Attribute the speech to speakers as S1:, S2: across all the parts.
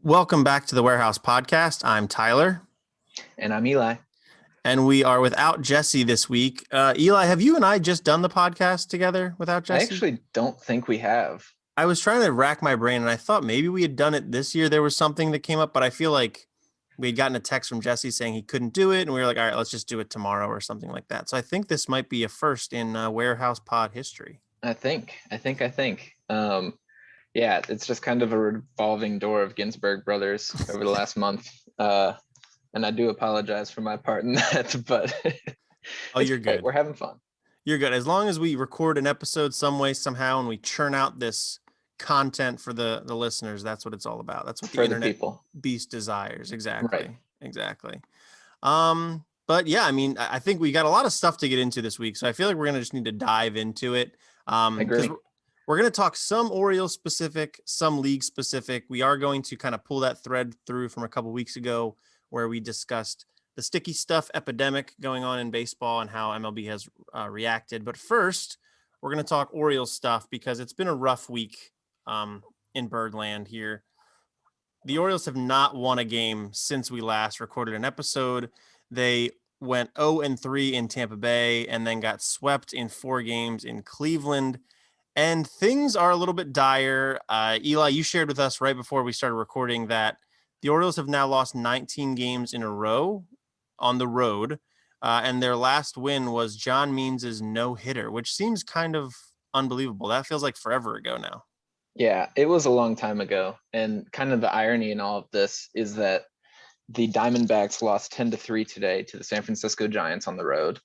S1: Welcome back to the Warehouse Podcast. I'm Tyler.
S2: And I'm Eli.
S1: And we are without Jesse this week. Eli, have you and I just done the podcast together without Jesse?
S2: I actually don't think we have.
S1: I was trying to rack my brain, and I thought maybe we had done it this year. There was something that came up, but I feel like we had gotten a text from Jesse saying he couldn't do it, and we were like, all right, let's just do it tomorrow or something like that. So I think this might be a first in Warehouse Pod history.
S2: I think. Yeah, it's just kind of a revolving door of Ginsberg brothers over the last month. And I do apologize for my part in that, but
S1: oh, you're good.
S2: We're having fun.
S1: You're good. As long as we record an episode some way, somehow, and we churn out this content for the listeners, that's what it's all about. That's what the internet
S2: people.
S1: Beast desires. Exactly.
S2: Right.
S1: Exactly. But yeah, I mean, I think we got a lot of stuff to get into this week, so I feel like we're going to just need to dive into it.
S2: I agree.
S1: We're going to talk some Orioles specific, some league specific. We are going to kind of pull that thread through from a couple weeks ago where we discussed the sticky stuff epidemic going on in baseball and how MLB has reacted. But first, we're going to talk Orioles stuff because it's been a rough week in Birdland here. The Orioles have not won a game since we last recorded an episode. They went 0-3 in Tampa Bay and then got swept in 4 games in Cleveland. And things are a little bit dire. Eli, you shared with us right before we started recording that the Orioles have now lost 19 games in a row on the road. And their last win was John Means' no-hitter, which seems kind of unbelievable. That feels like forever ago now.
S2: Yeah, it was a long time ago. And kind of the irony in all of this is that the Diamondbacks lost 10-3 today to the San Francisco Giants on the road.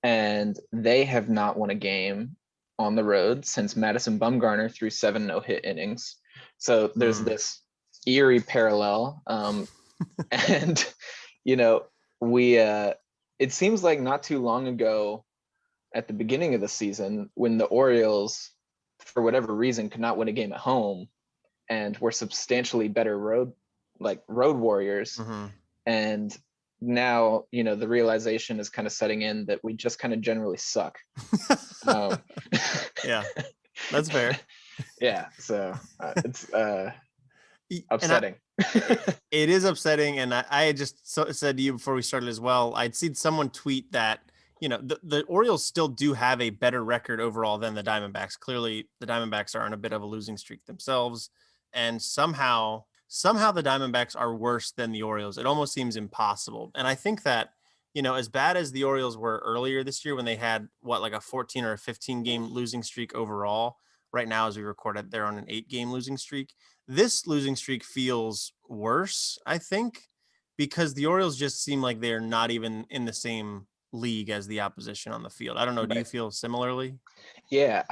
S2: And they have not won a game on the road since Madison Bumgarner threw 7 no-hit innings. So there's this eerie parallel. And, it seems like not too long ago at the beginning of the season when the Orioles, for whatever reason, could not win a game at home and were substantially better road warriors.
S1: Mm-hmm.
S2: And now, the realization is kind of setting in that we just kind of generally suck.
S1: Yeah, that's fair.
S2: Yeah. So it's upsetting.
S1: It is upsetting. And I just said to you before we started as well, I'd seen someone tweet that, the Orioles still do have a better record overall than the Diamondbacks. Clearly the Diamondbacks are on a bit of a losing streak themselves. And somehow the Diamondbacks are worse than the Orioles. It almost seems impossible. And I think that, as bad as the Orioles were earlier this year when they had a 14 or a 15 game losing streak overall, right now, as we recorded, they're on an 8-game losing streak. This losing streak feels worse, I think, because the Orioles just seem like they're not even in the same league as the opposition on the field. I don't know. Right. Do you feel similarly?
S2: Yeah,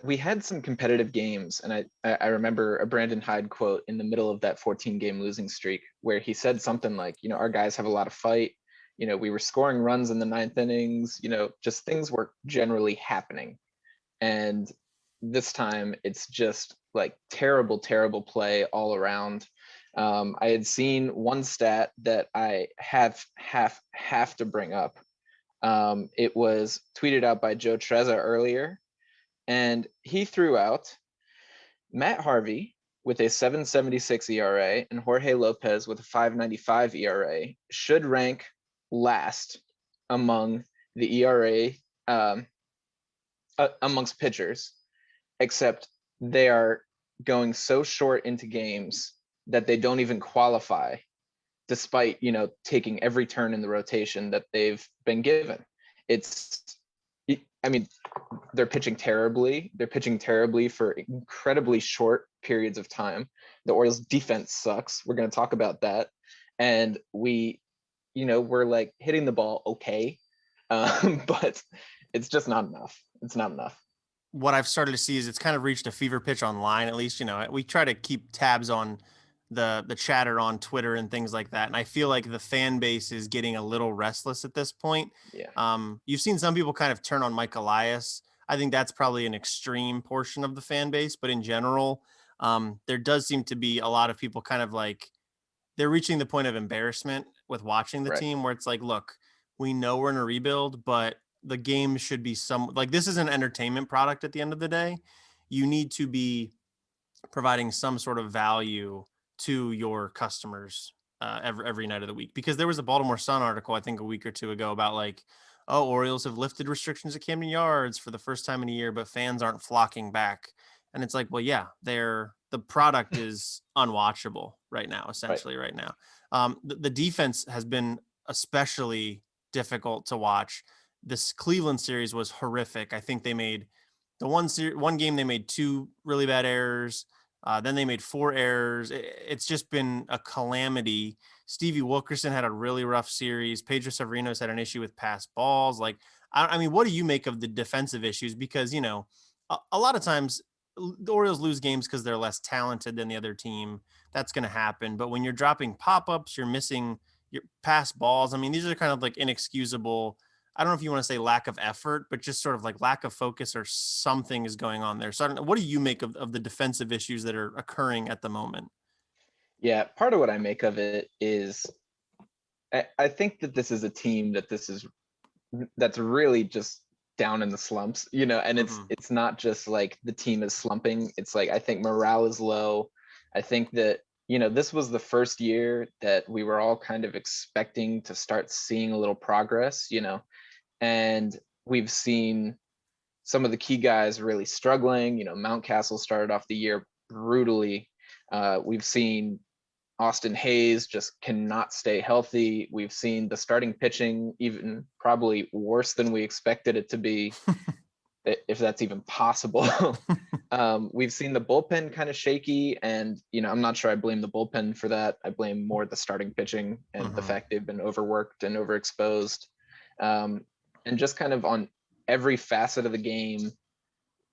S2: we had some competitive games, and I remember a Brandon Hyde quote in the middle of that 14-game losing streak where he said something like, our guys have a lot of fight. We were scoring runs in the 9th innings, just things were generally happening. And this time it's just like terrible play all around. I had seen one stat that I have to bring up. It was tweeted out by Joe Trezza earlier. And he threw out Matt Harvey with a 7.76 ERA and Jorge Lopez with a 5.95 ERA should rank last among the ERA amongst pitchers, except they are going so short into games that they don't even qualify, despite, taking every turn in the rotation that they've been given. They're pitching terribly. They're pitching terribly for incredibly short periods of time. The Orioles defense sucks. We're going to talk about that. And we're like hitting the ball okay, but it's just not enough. It's not enough.
S1: What I've started to see is it's kind of reached a fever pitch online. At least, we try to keep tabs on the chatter on Twitter and things like that. And I feel like the fan base is getting a little restless at this point.
S2: Yeah.
S1: You've seen some people kind of turn on Mike Elias. I think that's probably an extreme portion of the fan base, but in general, there does seem to be a lot of people kind of like they're reaching the point of embarrassment with watching the team where it's like, look, we know we're in a rebuild, but the game should be this is an entertainment product at the end of the day. You need to be providing some sort of value to your customers every night of the week? Because there was a Baltimore Sun article, I think a week or two ago, about like, oh, Orioles have lifted restrictions at Camden Yards for the first time in a year, but fans aren't flocking back. And it's like, well, yeah, the product is unwatchable right now,
S2: Right.
S1: essentially right now. The defense has been especially difficult to watch. This Cleveland series was horrific. I think they made one game they made two really bad errors. Then they made four errors. It's just been a calamity. Stevie Wilkerson had a really rough series. Pedro Severino's had an issue with pass balls. Like, I mean, what do you make of the defensive issues? Because, a lot of times the Orioles lose games because they're less talented than the other team. That's going to happen. But when you're dropping pop-ups, you're missing your pass balls. I mean, these are kind of like inexcusable. I don't know if you want to say lack of effort, but just sort of like lack of focus or something is going on there. So I don't know. What do you make of the defensive issues that are occurring at the moment?
S2: Yeah, part of what I make of it is I think that this is a team that's really just down in the slumps, and it's
S1: Mm-hmm.
S2: it's not just like the team is slumping. It's like I think morale is low. I think that, this was the first year that we were all kind of expecting to start seeing a little progress, and we've seen some of the key guys really struggling. Mountcastle started off the year brutally. We've seen Austin Hayes just cannot stay healthy. We've seen the starting pitching even probably worse than we expected it to be, if that's even possible. We've seen the bullpen kind of shaky, and I'm not sure I blame the bullpen for that. I blame more the starting pitching and the
S1: Mm-hmm.
S2: fact they've been overworked and overexposed, um, and just kind of on every facet of the game,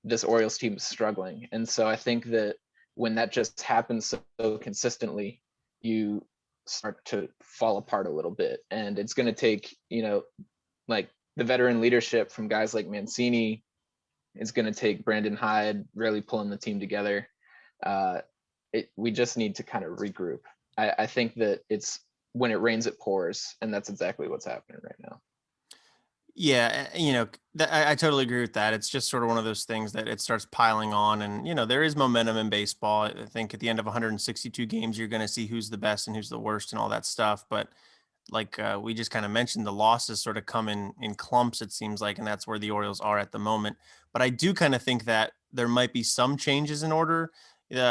S2: this Orioles team is struggling. And so I think that when that just happens so consistently, you start to fall apart a little bit. And it's going to take, like the veteran leadership from guys like Mancini. It's going to take Brandon Hyde really pulling the team together. Uh, we just need to kind of regroup. I think that it's when it rains, it pours. And that's exactly what's happening right now.
S1: Yeah, I totally agree with that. It's just sort of one of those things that it starts piling on, and there is momentum in baseball. I think at the end of 162 games, you're going to see who's the best and who's the worst and all that stuff. But like we just kind of mentioned, the losses sort of come in clumps. It seems like, and that's where the Orioles are at the moment. But I do kind of think that there might be some changes in order.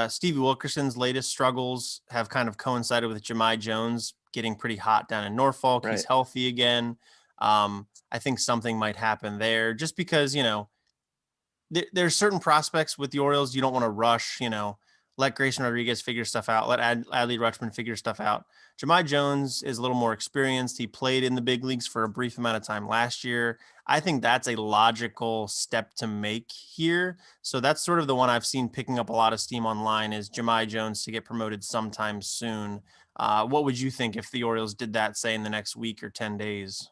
S1: Stevie Wilkerson's latest struggles have kind of coincided with Jahmai Jones getting pretty hot down in Norfolk. He's
S2: Right.
S1: healthy again. I think something might happen there just because, there's certain prospects with the Orioles you don't want to rush, let Grayson Rodriguez figure stuff out, let Adley Rutschman figure stuff out. Jahmai Jones is a little more experienced. He played in the big leagues for a brief amount of time last year. I think that's a logical step to make here. So that's sort of the one I've seen picking up a lot of steam online is Jahmai Jones to get promoted sometime soon. What would you think if the Orioles did that, say, in the next week or 10 days?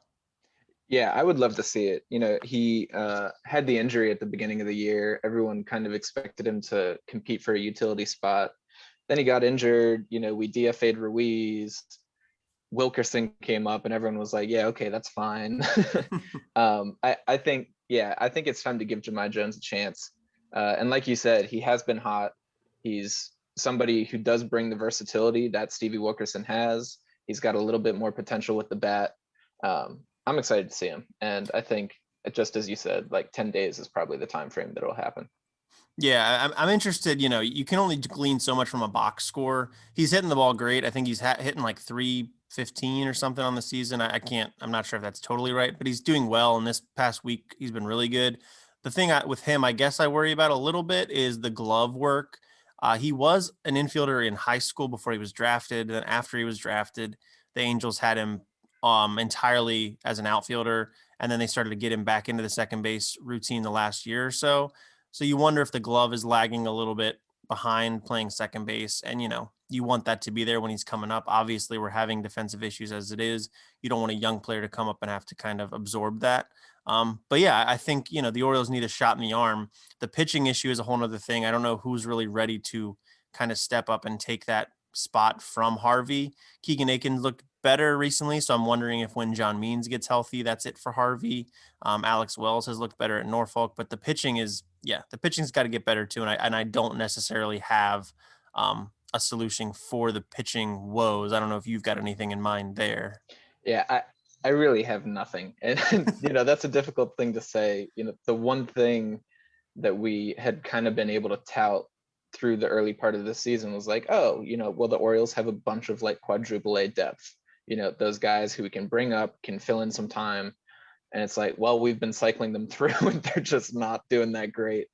S2: Yeah, I would love to see it. He had the injury at the beginning of the year. Everyone kind of expected him to compete for a utility spot. Then he got injured. We DFA'd Ruiz. Wilkerson came up, and everyone was like, "Yeah, okay, that's fine." I think, yeah, I think it's time to give Jahmai Jones a chance. And like you said, he has been hot. He's somebody who does bring the versatility that Stevie Wilkerson has. He's got a little bit more potential with the bat. I'm excited to see him, and I think, just as you said, like 10 days is probably the time frame that it'll happen.
S1: Yeah, I'm interested. You can only glean so much from a box score. He's hitting the ball great. I think he's hitting like 315 or something on the season. I can't, I'm not sure if that's totally right, but he's doing well. And this past week, he's been really good. The thing with him, I guess I worry about a little bit is the glove work. He was an infielder in high school before he was drafted. Then after he was drafted, the Angels had him entirely as an outfielder. And then they started to get him back into the second base routine the last year or so. So you wonder if the glove is lagging a little bit behind playing second base. And, you want that to be there when he's coming up. Obviously, we're having defensive issues as it is. You don't want a young player to come up and have to kind of absorb that. But yeah, I think, the Orioles need a shot in the arm. The pitching issue is a whole nother thing. I don't know who's really ready to kind of step up and take that spot from Harvey. Keegan Aiken looked better recently, so I'm wondering if when John Means gets healthy, that's it for Harvey. Alex Wells has looked better at Norfolk, but the pitching's got to get better too. And I don't necessarily have a solution for the pitching woes. I don't know if you've got anything in mind there.
S2: Yeah, I really have nothing. And, that's a difficult thing to say. The one thing that we had kind of been able to tout through the early part of the season was like, oh, well, the Orioles have a bunch of like quadruple A depth. Those guys who we can bring up can fill in some time. And it's like, well, we've been cycling them through and they're just not doing that great.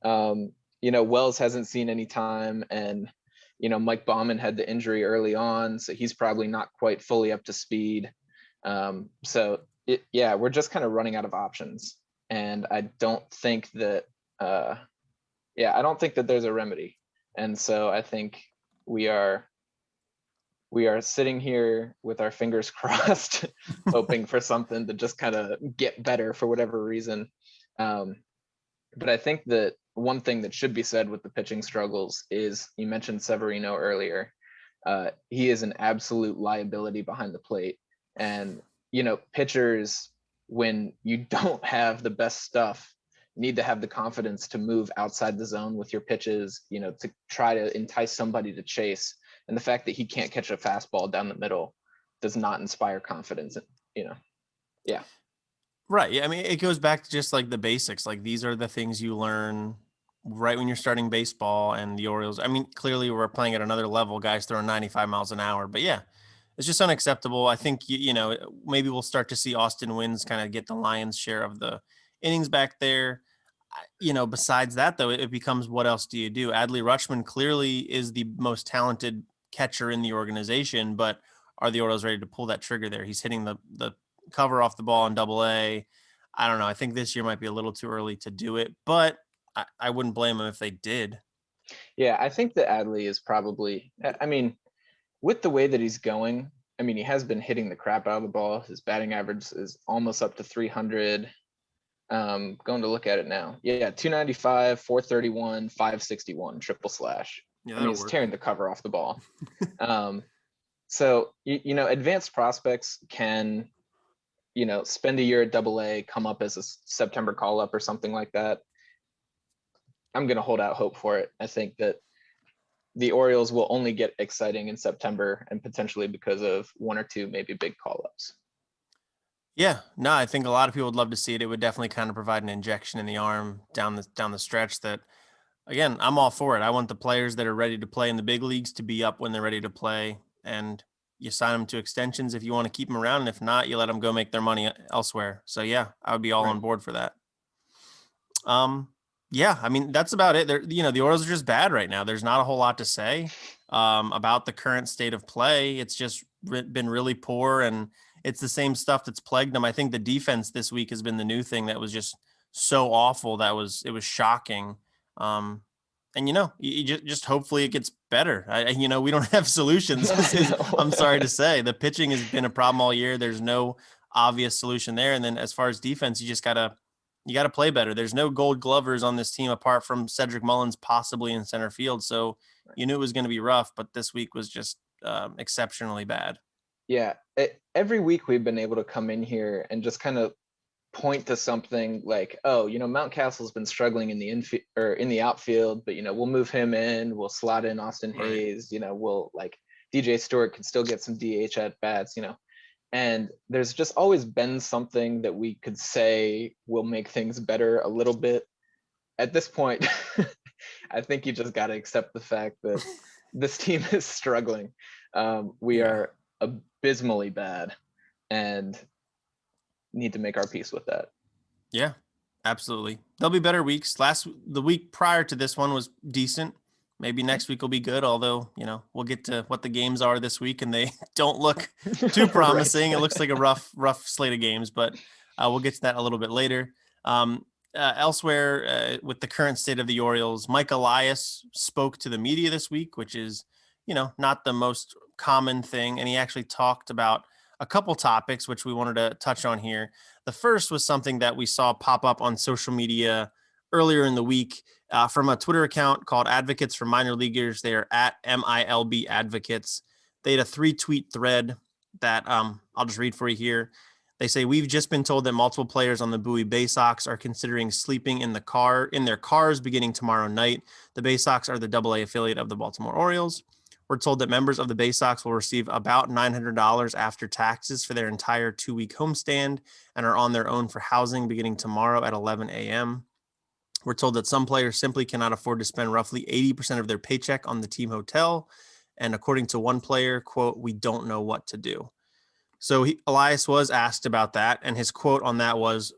S2: Wells hasn't seen any time, and Mike Baumann had the injury early on, so he's probably not quite fully up to speed. We're just kind of running out of options, and I don't think that there's a remedy. And so I think we are sitting here with our fingers crossed, hoping for something to just kind of get better for whatever reason. But I think that one thing that should be said with the pitching struggles is, you mentioned Severino earlier. He is an absolute liability behind the plate. And, pitchers, when you don't have the best stuff, need to have the confidence to move outside the zone with your pitches, to try to entice somebody to chase. And the fact that he can't catch a fastball down the middle does not inspire confidence, Yeah.
S1: Right. Yeah. I mean, it goes back to just like the basics. Like, these are the things you learn right when you're starting baseball. And the Orioles, I mean, clearly we're playing at another level, guys throwing 95 miles an hour. But yeah, it's just unacceptable. I think, maybe we'll start to see Austin Wynns kind of get the lion's share of the innings back there. Besides that, though, it becomes, what else do you do? Adley Rutschman clearly is the most talented catcher in the organization, but are the Orioles ready to pull that trigger there? He's hitting the cover off the ball in Double-A. I don't know. I think this year might be a little too early to do it, but I wouldn't blame them if they did.
S2: Yeah, I think that Adley is probably, I mean, with the way that he's going, I mean, he has been hitting the crap out of the ball. His batting average is almost up to 300. Going to look at it now. Yeah, 295, 431, 561, triple slash.
S1: Yeah,
S2: I mean, he's tearing the cover off the ball. So, advanced prospects can, spend a year at Double-A, come up as a September call up or something like that. I'm going to hold out hope for it. I think that the Orioles will only get exciting in September, and potentially because of one or two maybe big call-ups.
S1: Yeah, no, I think a lot of people would love to see it. It would definitely kind of provide an injection in the arm down the stretch that, again, I'm all for it. I want the players that are ready to play in the big leagues to be up when they're ready to play, and you sign them to extensions if you want to keep them around, and if not, you let them go make their money elsewhere. So yeah, I would be all on board for that. Yeah, I mean, that's about it. The Orioles are just bad right now. There's not a whole lot to say about the current state of play. It's just been really poor, and it's the same stuff that's plagued them. I think the defense this week has been the new thing that was just so awful it was shocking. And you just hopefully it gets better. We don't have solutions. I'm sorry to say, the pitching has been a problem all year. There's no obvious solution there. And then as far as defense, you gotta play better. There's no Gold Glovers on this team apart from Cedric Mullins possibly in center field. So you knew it was going to be rough, but this week was just exceptionally bad.
S2: Yeah, every week we've been able to come in here and just kind of point to something like, oh, Mountcastle's been struggling in the infield or in the outfield, but we'll move him in, we'll slot in Austin Hayes, we'll like DJ Stewart can still get some DH at bats, and there's just always been something that we could say will make things better a little bit. At this point, I think you just got to accept the fact that this team is struggling. We are abysmally bad and need to make our peace with that.
S1: Yeah, absolutely. There'll be better weeks. The week prior to this one was decent. Maybe next week will be good, although, we'll get to what the games are this week and they don't look too promising. It looks like a rough slate of games, but we'll get to that a little bit later. Elsewhere, with the current state of the Orioles, Mike Elias spoke to the media this week, which is, not the most common thing. And he actually talked about a couple topics, which we wanted to touch on here. The first was something that we saw pop up on social media earlier in the week from a Twitter account called Advocates for Minor Leaguers. They are at MILB Advocates. They had a 3-tweet thread that I'll just read for you here. They say, we've just been told that multiple players on the Bowie Bay Sox are considering sleeping in their cars beginning tomorrow night. The Bay Sox are the Double-A affiliate of the Baltimore Orioles. We're told that members of the Bay Sox will receive about $900 after taxes for their entire 2-week homestand and are on their own for housing beginning tomorrow at 11 a.m. We're told that some players simply cannot afford to spend roughly 80% of their paycheck on the team hotel. And according to one player, quote, "We don't know what to do." So Elias was asked about that, and his quote on that was,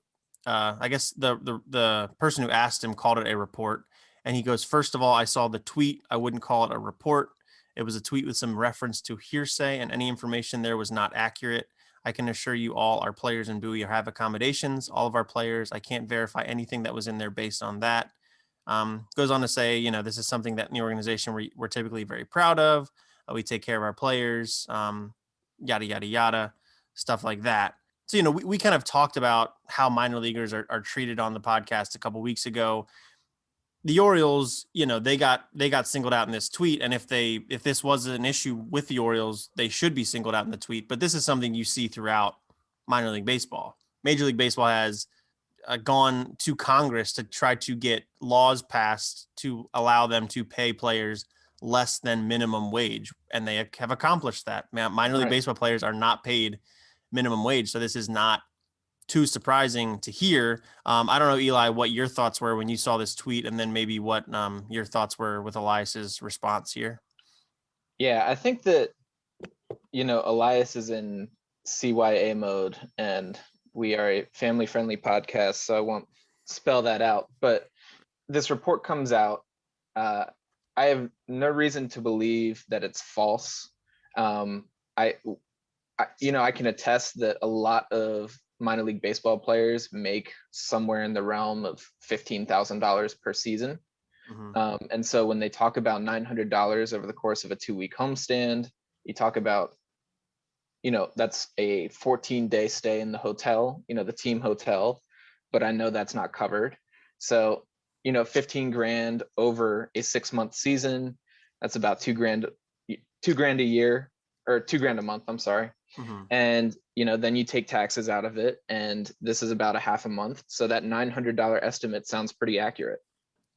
S1: I guess the person who asked him called it a report, and he goes, "First of all, I saw the tweet. I wouldn't call it a report. It was a tweet with some reference to hearsay, and any information there was not accurate. I can assure you all our players in Bowie have accommodations, all of our players. I can't verify anything that was in there based on that." Goes on to say, this is something that in the organization we're typically very proud of. We take care of our players, yada, yada, yada, stuff like that. So, we kind of talked about how minor leaguers are treated on the podcast a couple weeks ago. The Orioles, they got singled out in this tweet. And if this was an issue with the Orioles, they should be singled out in the tweet. But this is something you see throughout minor league baseball. Major League Baseball has gone to Congress to try to get laws passed to allow them to pay players less than minimum wage. And they have accomplished that. Minor league baseball players are not paid minimum wage. So this is not too surprising to hear. I don't know, Eli, what your thoughts were when you saw this tweet, and then maybe what your thoughts were with Elias's response here.
S2: Yeah, I think that, Elias is in CYA mode, and we are a family-friendly podcast, so I won't spell that out. But this report comes out. I have no reason to believe that it's false. I can attest that a lot of minor league baseball players make somewhere in the realm of $15,000 per season. Mm-hmm. And so when they talk about $900 over the course of a 2-week homestand, you talk about, that's a 14-day stay in the hotel, the team hotel, but I know that's not covered. So, 15 grand over a 6-month season, that's about $2,000 a year, or $2,000 a month. I'm sorry. Mm-hmm. And, then you take taxes out of it, and this is about a half a month. So that $900 estimate sounds pretty accurate.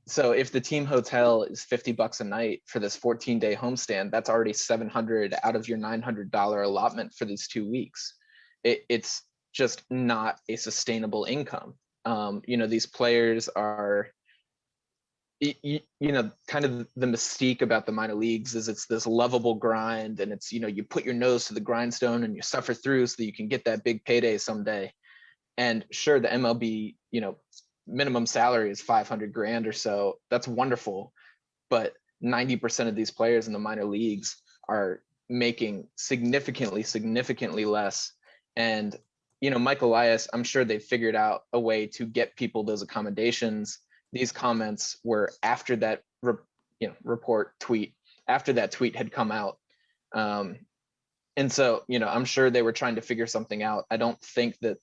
S2: So if the team hotel is $50 a night for this 14-day homestand, that's already $700 out of your $900 allotment for these 2 weeks. It's just not a sustainable income. These players are, kind of the mystique about the minor leagues is it's this lovable grind, and it's, you put your nose to the grindstone and you suffer through so that you can get that big payday someday. And sure, the MLB, minimum salary is 500 grand or so. That's wonderful. But 90% of these players in the minor leagues are making significantly less. And, Mike Elias, I'm sure they've figured out a way to get people those accommodations. These comments were after that, after that tweet had come out. And so, I'm sure they were trying to figure something out. I don't think that,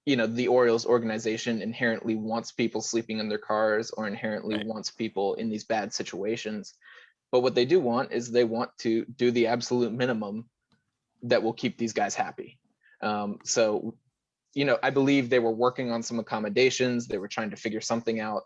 S2: the Orioles organization inherently wants people sleeping in their cars or inherently wants people in these bad situations. But what they do want is they want to do the absolute minimum that will keep these guys happy. So, I believe they were working on some accommodations. They were trying to figure something out.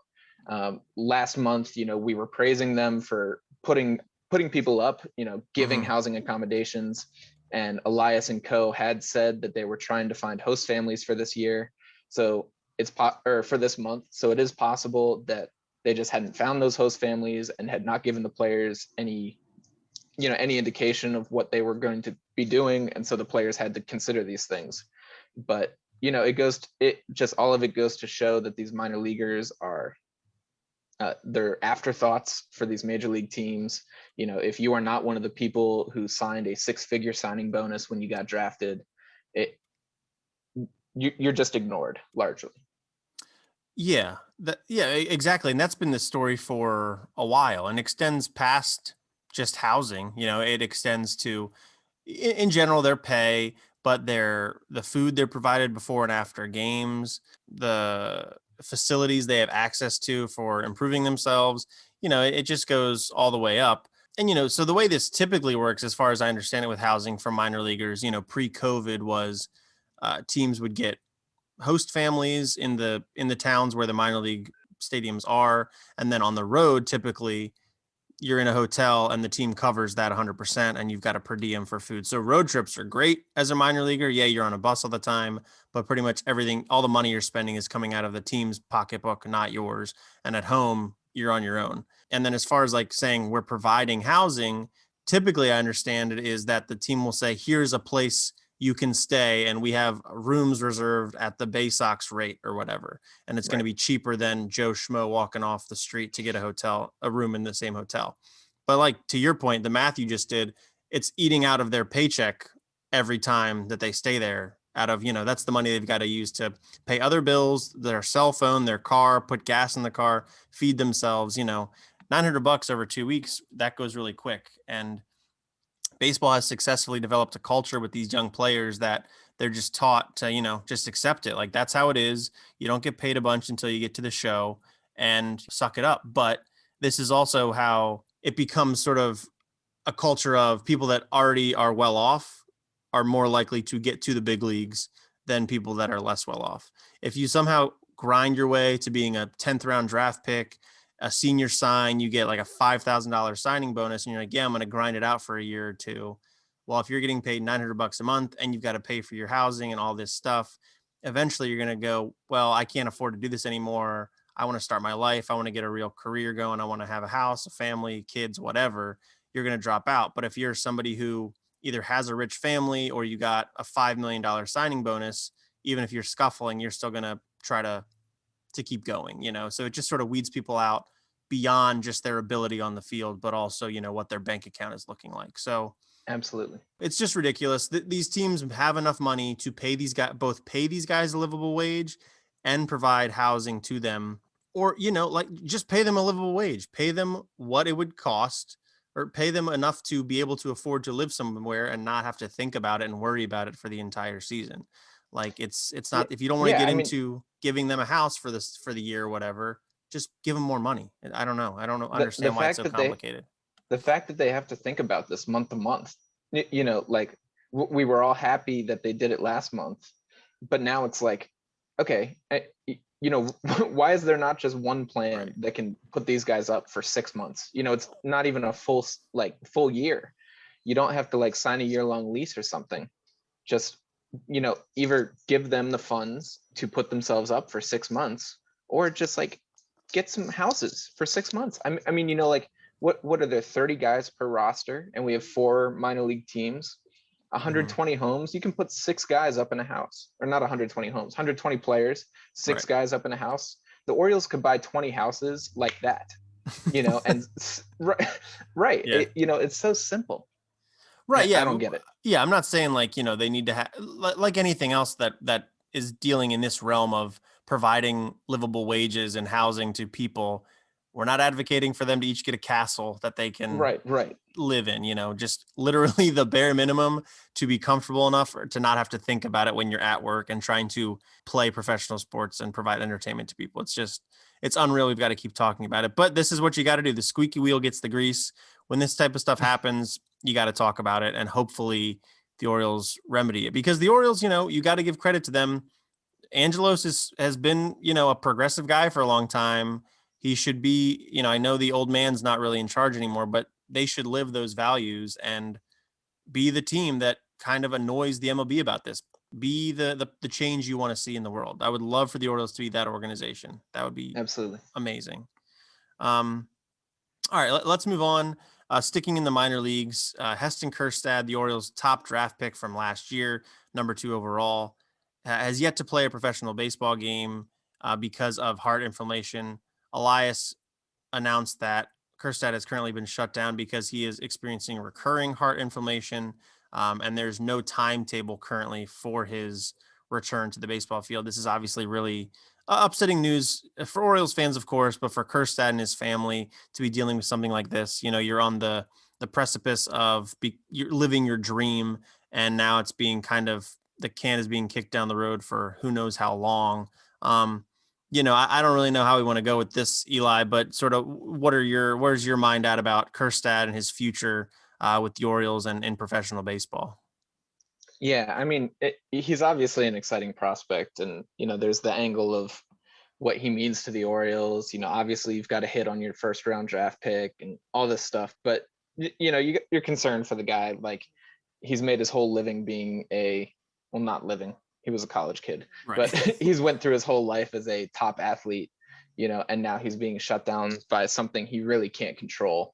S2: Last month, we were praising them for putting people up, giving housing accommodations. And Elias and co had said that they were trying to find host families for this year. So for this month. So it is possible that they just hadn't found those host families and had not given the players any indication of what they were going to be doing. And so the players had to consider these things. But, all of it goes to show that these minor leaguers are, they're afterthoughts for these major league teams. If you are not one of the people who signed a 6-figure signing bonus when you got drafted, you're just ignored largely.
S1: Yeah, exactly. And that's been the story for a while and extends past just housing. It extends to, in general, their pay, but the food they're provided before and after games, the facilities they have access to for improving themselves. It just goes all the way up. And, so the way this typically works, as far as I understand it with housing for minor leaguers, pre-COVID was teams would get host families in the towns where the minor league stadiums are. And then on the road, typically, you're in a hotel and the team covers that 100% and you've got a per diem for food. So road trips are great as a minor leaguer. Yeah, you're on a bus all the time, but pretty much everything, all the money you're spending is coming out of the team's pocketbook, not yours. And at home, you're on your own. And then as far as like saying we're providing housing, typically I understand it is that the team will say, here's a place you can stay and we have rooms reserved at the Bay Sox rate or whatever. And it's going to be cheaper than Joe Schmo walking off the street to get a room in the same hotel. But like to your point, the math you just did, it's eating out of their paycheck every time that they stay there out of, that's the money they've got to use to pay other bills, their cell phone, their car, put gas in the car, feed themselves, $900 over 2 weeks, that goes really quick. And baseball has successfully developed a culture with these young players that they're just taught to, just accept it. Like that's how it is. You don't get paid a bunch until you get to the show and suck it up. But this is also how it becomes sort of a culture of people that already are well off are more likely to get to the big leagues than people that are less well off. If you somehow grind your way to being a 10th round draft pick, a senior sign, you get like a $5,000 signing bonus, and you're like, yeah, I'm going to grind it out for a year or two. Well, if you're getting paid $900 a month and you've got to pay for your housing and all this stuff, eventually you're going to go, well, I can't afford to do this anymore. I want to start my life. I want to get a real career going. I want to have a house, a family, kids, whatever. You're going to drop out. But if you're somebody who either has a rich family or you got a $5 million signing bonus, even if you're scuffling, you're still going to try to keep going, so it just sort of weeds people out beyond just their ability on the field, but also, what their bank account is looking like. So
S2: Absolutely.
S1: it's just ridiculous. These teams have enough money to pay these guys, both pay these guys a livable wage and provide housing to them, or, like just pay them a livable wage, pay them what it would cost, or pay them enough to be able to afford to live somewhere and not have to think about it and worry about it for the entire season. Like it's not, if you don't want to get into giving them a house for the year or whatever, just give them more money. I don't know. Understand why it's so complicated.
S2: The fact that they have to think about this month to month, like we were all happy that they did it last month, but now it's like, okay, why is there not just one plan that can put these guys up for 6 months? It's not even a full year. You don't have to like sign a year-long lease or something. Just, either give them the funds to put themselves up for 6 months, or just like get some houses for 6 months. I mean, like what are there, 30 guys per roster, and we have 4 minor league teams, 120 homes. You can put 6 guys up in a house, or not 120 homes, 120 players, 6 guys up in a house. The Orioles could buy 20 houses like that, and right.
S1: Yeah.
S2: It's so simple.
S1: Right. Yeah.
S2: I don't get it.
S1: Yeah. I'm not saying like, they need to have like anything else that is dealing in this realm of providing livable wages and housing to people. We're not advocating for them to each get a castle that they can live in, just literally the bare minimum to be comfortable enough to not have to think about it when you're at work and trying to play professional sports and provide entertainment to people. It's unreal. We've got to keep talking about it, but this is what you got to do. The squeaky wheel gets the grease. When this type of stuff happens, you got to talk about it, and hopefully the Orioles remedy it, because the Orioles, you got to give credit to them. Angelos has been, a progressive guy for a long time. He should be, I know the old man's not really in charge anymore, but they should live those values and be the team that kind of annoys the MLB about this. Be the change you want to see in the world. I would love for the Orioles to be that organization. That would be
S2: absolutely
S1: amazing. All right, let's move on. Sticking in the minor leagues, Heston Kjerstad, the Orioles' top draft pick from last year, number 2 overall, has yet to play a professional baseball game because of heart inflammation. Elias announced that Kjerstad has currently been shut down because he is experiencing recurring heart inflammation, and there's no timetable currently for his return to the baseball field. This is obviously really upsetting news for Orioles fans, of course, but for Kjerstad and his family to be dealing with something like this. You're on the precipice of you're living your dream, and now it's being kind of, the can is being kicked down the road for who knows how long. I don't really know how we want to go with this, Eli, but sort of where's your mind at about Kjerstad and his future with the Orioles and in professional baseball?
S2: Yeah, I mean, he's obviously an exciting prospect, and there's the angle of what he means to the Orioles. Obviously you've got a hit on your first round draft pick and all this stuff, but you're concerned for the guy. Like, he's made his whole living being not living. He was a college kid,
S1: Right.
S2: but he's went through his whole life as a top athlete, and now he's being shut down by something he really can't control.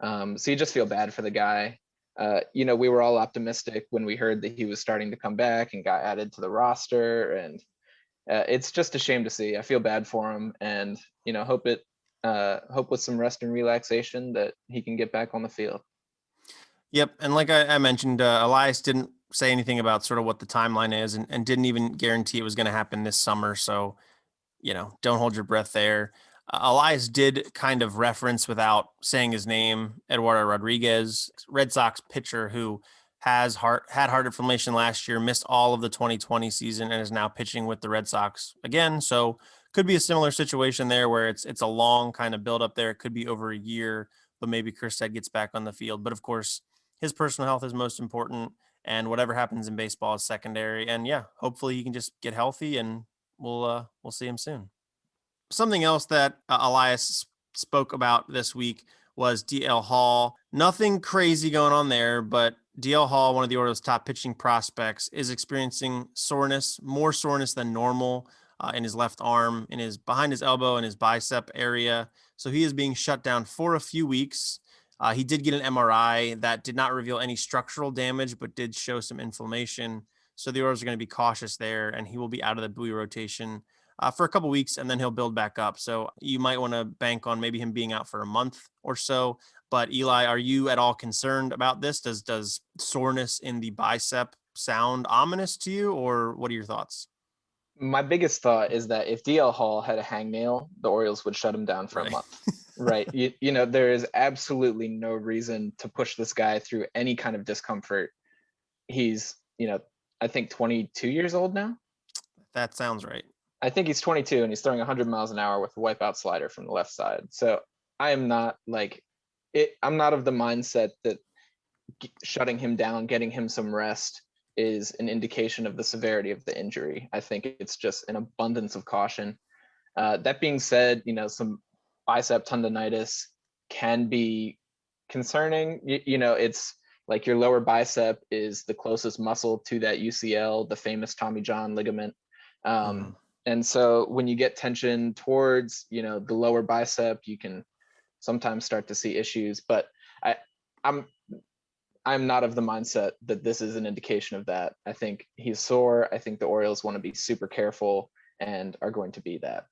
S2: So you just feel bad for the guy. We were all optimistic when we heard that he was starting to come back and got added to the roster, and it's just a shame to see. I feel bad for him, and hope with some rest and relaxation that he can get back on the field.
S1: Yep. And like I mentioned, Elias didn't say anything about sort of what the timeline is, and didn't even guarantee it was going to happen this summer. So, don't hold your breath there. Elias did kind of reference, without saying his name, Eduardo Rodriguez, Red Sox pitcher who had heart inflammation last year, missed all of the 2020 season, and is now pitching with the Red Sox again. So could be a similar situation there where it's a long kind of build up there. It could be over a year, but maybe Kjerstad gets back on the field. But of course, his personal health is most important, and whatever happens in baseball is secondary. And yeah, hopefully he can just get healthy, and we'll see him soon. Something else that Elias spoke about this week was DL Hall. Nothing crazy going on there, but DL Hall, one of the Orioles' top pitching prospects, is experiencing soreness, more soreness than normal in his left arm, behind his elbow and his bicep area. So he is being shut down for a few weeks. He did get an MRI that did not reveal any structural damage, but did show some inflammation. So the Orioles are going to be cautious there, and he will be out of the Bowie rotation for a couple weeks, and then he'll build back up. So you might want to bank on maybe him being out for a month or so. But Eli, are you at all concerned about this? Does soreness in the bicep sound ominous to you, or what are your thoughts?
S2: My biggest thought is that if DL Hall had a hangnail, the Orioles would shut him down for a month. Right. There is absolutely no reason to push this guy through any kind of discomfort. He's, I think 22 years old now.
S1: That sounds right.
S2: I think he's 22 and he's throwing 100 miles an hour with a wipeout slider from the left side. So I am not I'm not of the mindset that shutting him down, getting him some rest is an indication of the severity of the injury. I think it's just an abundance of caution. That being said, some bicep tendinitis can be concerning. It's like your lower bicep is the closest muscle to that UCL, the famous Tommy John ligament. And so when you get tension towards, the lower bicep, you can sometimes start to see issues. But I'm not of the mindset that this is an indication of that. I think he's sore. I think the Orioles want to be super careful and are going to be that.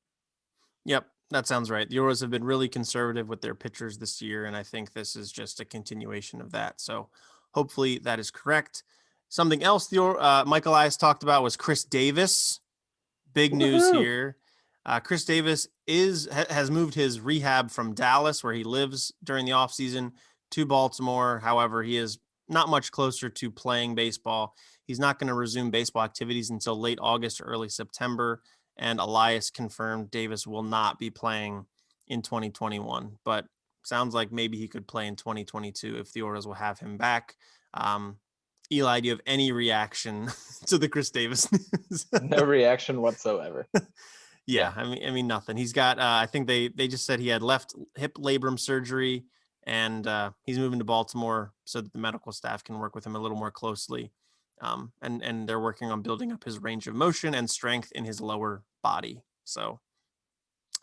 S1: Yep, that sounds right. The Orioles have been really conservative with their pitchers this year, and I think this is just a continuation of that. So hopefully that is correct. Something else Mike Elias talked about was Chris Davis. Big news here. Chris Davis has moved his rehab from Dallas, where he lives during the offseason, to Baltimore. However, he is not much closer to playing baseball. He's not going to resume baseball activities until late August or early September. And Elias confirmed Davis will not be playing in 2021, but sounds like maybe he could play in 2022 if the Orioles will have him back. Eli, do you have any reaction to the Chris Davis news?
S2: No reaction whatsoever.
S1: Yeah, I mean nothing. He's got I think they just said he had left hip labrum surgery, and he's moving to Baltimore so that the medical staff can work with him a little more closely. And they're working on building up his range of motion and strength in his lower body. So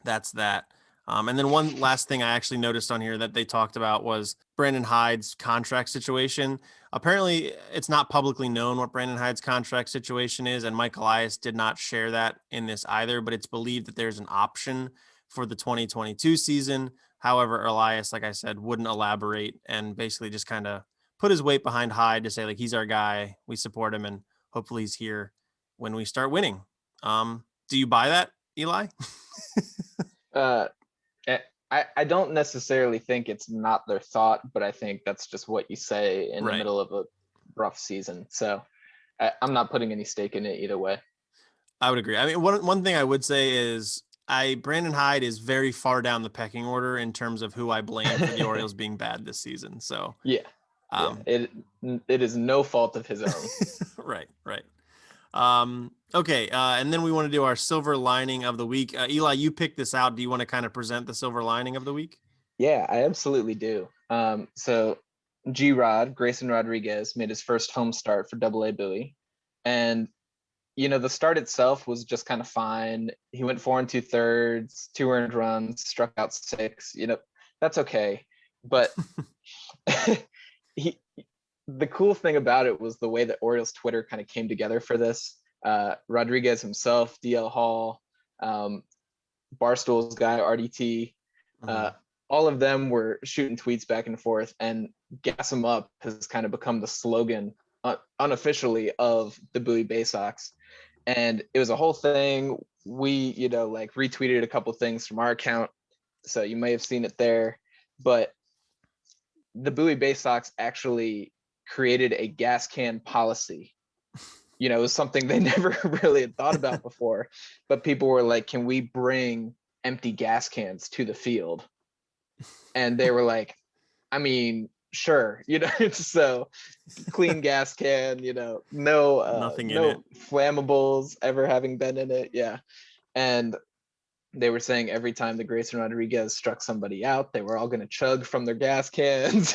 S1: that's that. And then one last thing I actually noticed on here that they talked about was Brandon Hyde's contract situation. Apparently, it's not publicly known what Brandon Hyde's contract situation is, and Mike Elias did not share that in this either, but it's believed that there's an option for the 2022 season. However, Elias, like I said, wouldn't elaborate and basically just kind of put his weight behind Hyde to say, like, he's our guy, we support him, and hopefully he's here when we start winning. Do you buy that, Eli?
S2: I don't necessarily think it's not their thought, but I think that's just what you say in the middle of a rough season. So I'm not putting any stake in it either way.
S1: I would agree. I mean, one thing I would say is Brandon Hyde is very far down the pecking order in terms of who I blame for the Orioles being bad this season. So
S2: it is no fault of his own.
S1: Right. Okay. And then we want to do our silver lining of the week. Eli, you picked this out. Do you want to kind of present the silver lining of the week?
S2: Yeah, I absolutely do. So G-Rod, Grayson Rodriguez, made his first home start for Double A Bowie. And, the start itself was just kind of fine. He went 4 2/3, 2 earned runs, struck out 6. That's okay. But he, the cool thing about it was the way that Orioles Twitter kind of came together for this. Rodriguez himself, DL Hall, Barstool's guy, RDT, all of them were shooting tweets back and forth, and gas them up has kind of become the slogan unofficially of the Bowie Bay Sox. And it was a whole thing. We, retweeted a couple things from our account, so you may have seen it there. But the Bowie Bay Sox actually created a gas can policy. It was something they never really had thought about before. But people were like, can we bring empty gas cans to the field? And they were like, I mean, sure, so clean gas can,
S1: Nothing in
S2: no
S1: it.
S2: flammables ever having been in it. Yeah. And they were saying every time the Grayson Rodriguez struck somebody out, they were all going to chug from their gas cans,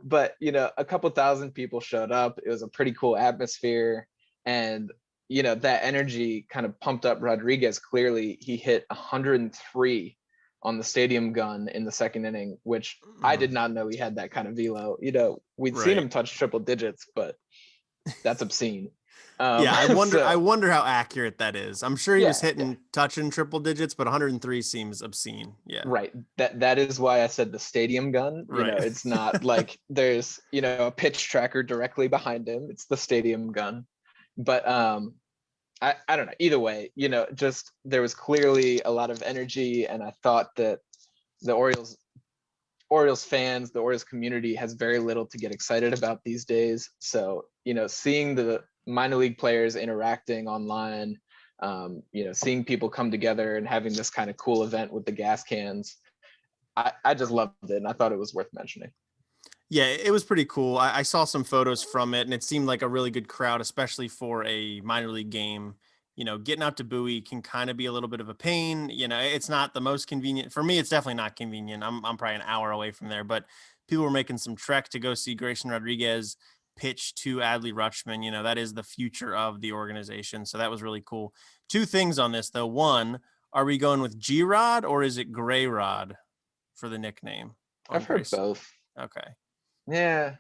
S2: But, a couple thousand people showed up. It was a pretty cool atmosphere. And, that energy kind of pumped up Rodriguez. Clearly, he hit 103 on the stadium gun in the second inning, which I did not know he had that kind of velo. We'd seen him touch triple digits, but that's obscene.
S1: Yeah, I wonder.
S2: So,
S1: I wonder how accurate that is. I'm sure he was
S2: yeah.
S1: touching triple digits, but 103 seems obscene. Yeah,
S2: Right. That is why I said the stadium gun.
S1: right.
S2: It's not like there's a pitch tracker directly behind him. It's the stadium gun. But I don't know. Either way, just there was clearly a lot of energy, and I thought that the Orioles fans, the Orioles community has very little to get excited about these days. So, seeing the minor league players interacting online, seeing people come together and having this kind of cool event with the gas cans, I just loved it, and I thought it was worth mentioning.
S1: Yeah, it was pretty cool. I saw some photos from it, and it seemed like a really good crowd, especially for a minor league game. Getting out to Bowie can kind of be a little bit of a pain. It's not the most convenient for me. It's definitely not convenient. I'm probably an hour away from there, but people were making some trek to go see Grayson Rodriguez pitch to Adley Rutschman. That is the future of the organization. So that was really cool. Two things on this though. One, are we going with G-Rod or is it Gray Rod for the nickname?
S2: I've heard both.
S1: Okay.
S2: Yeah.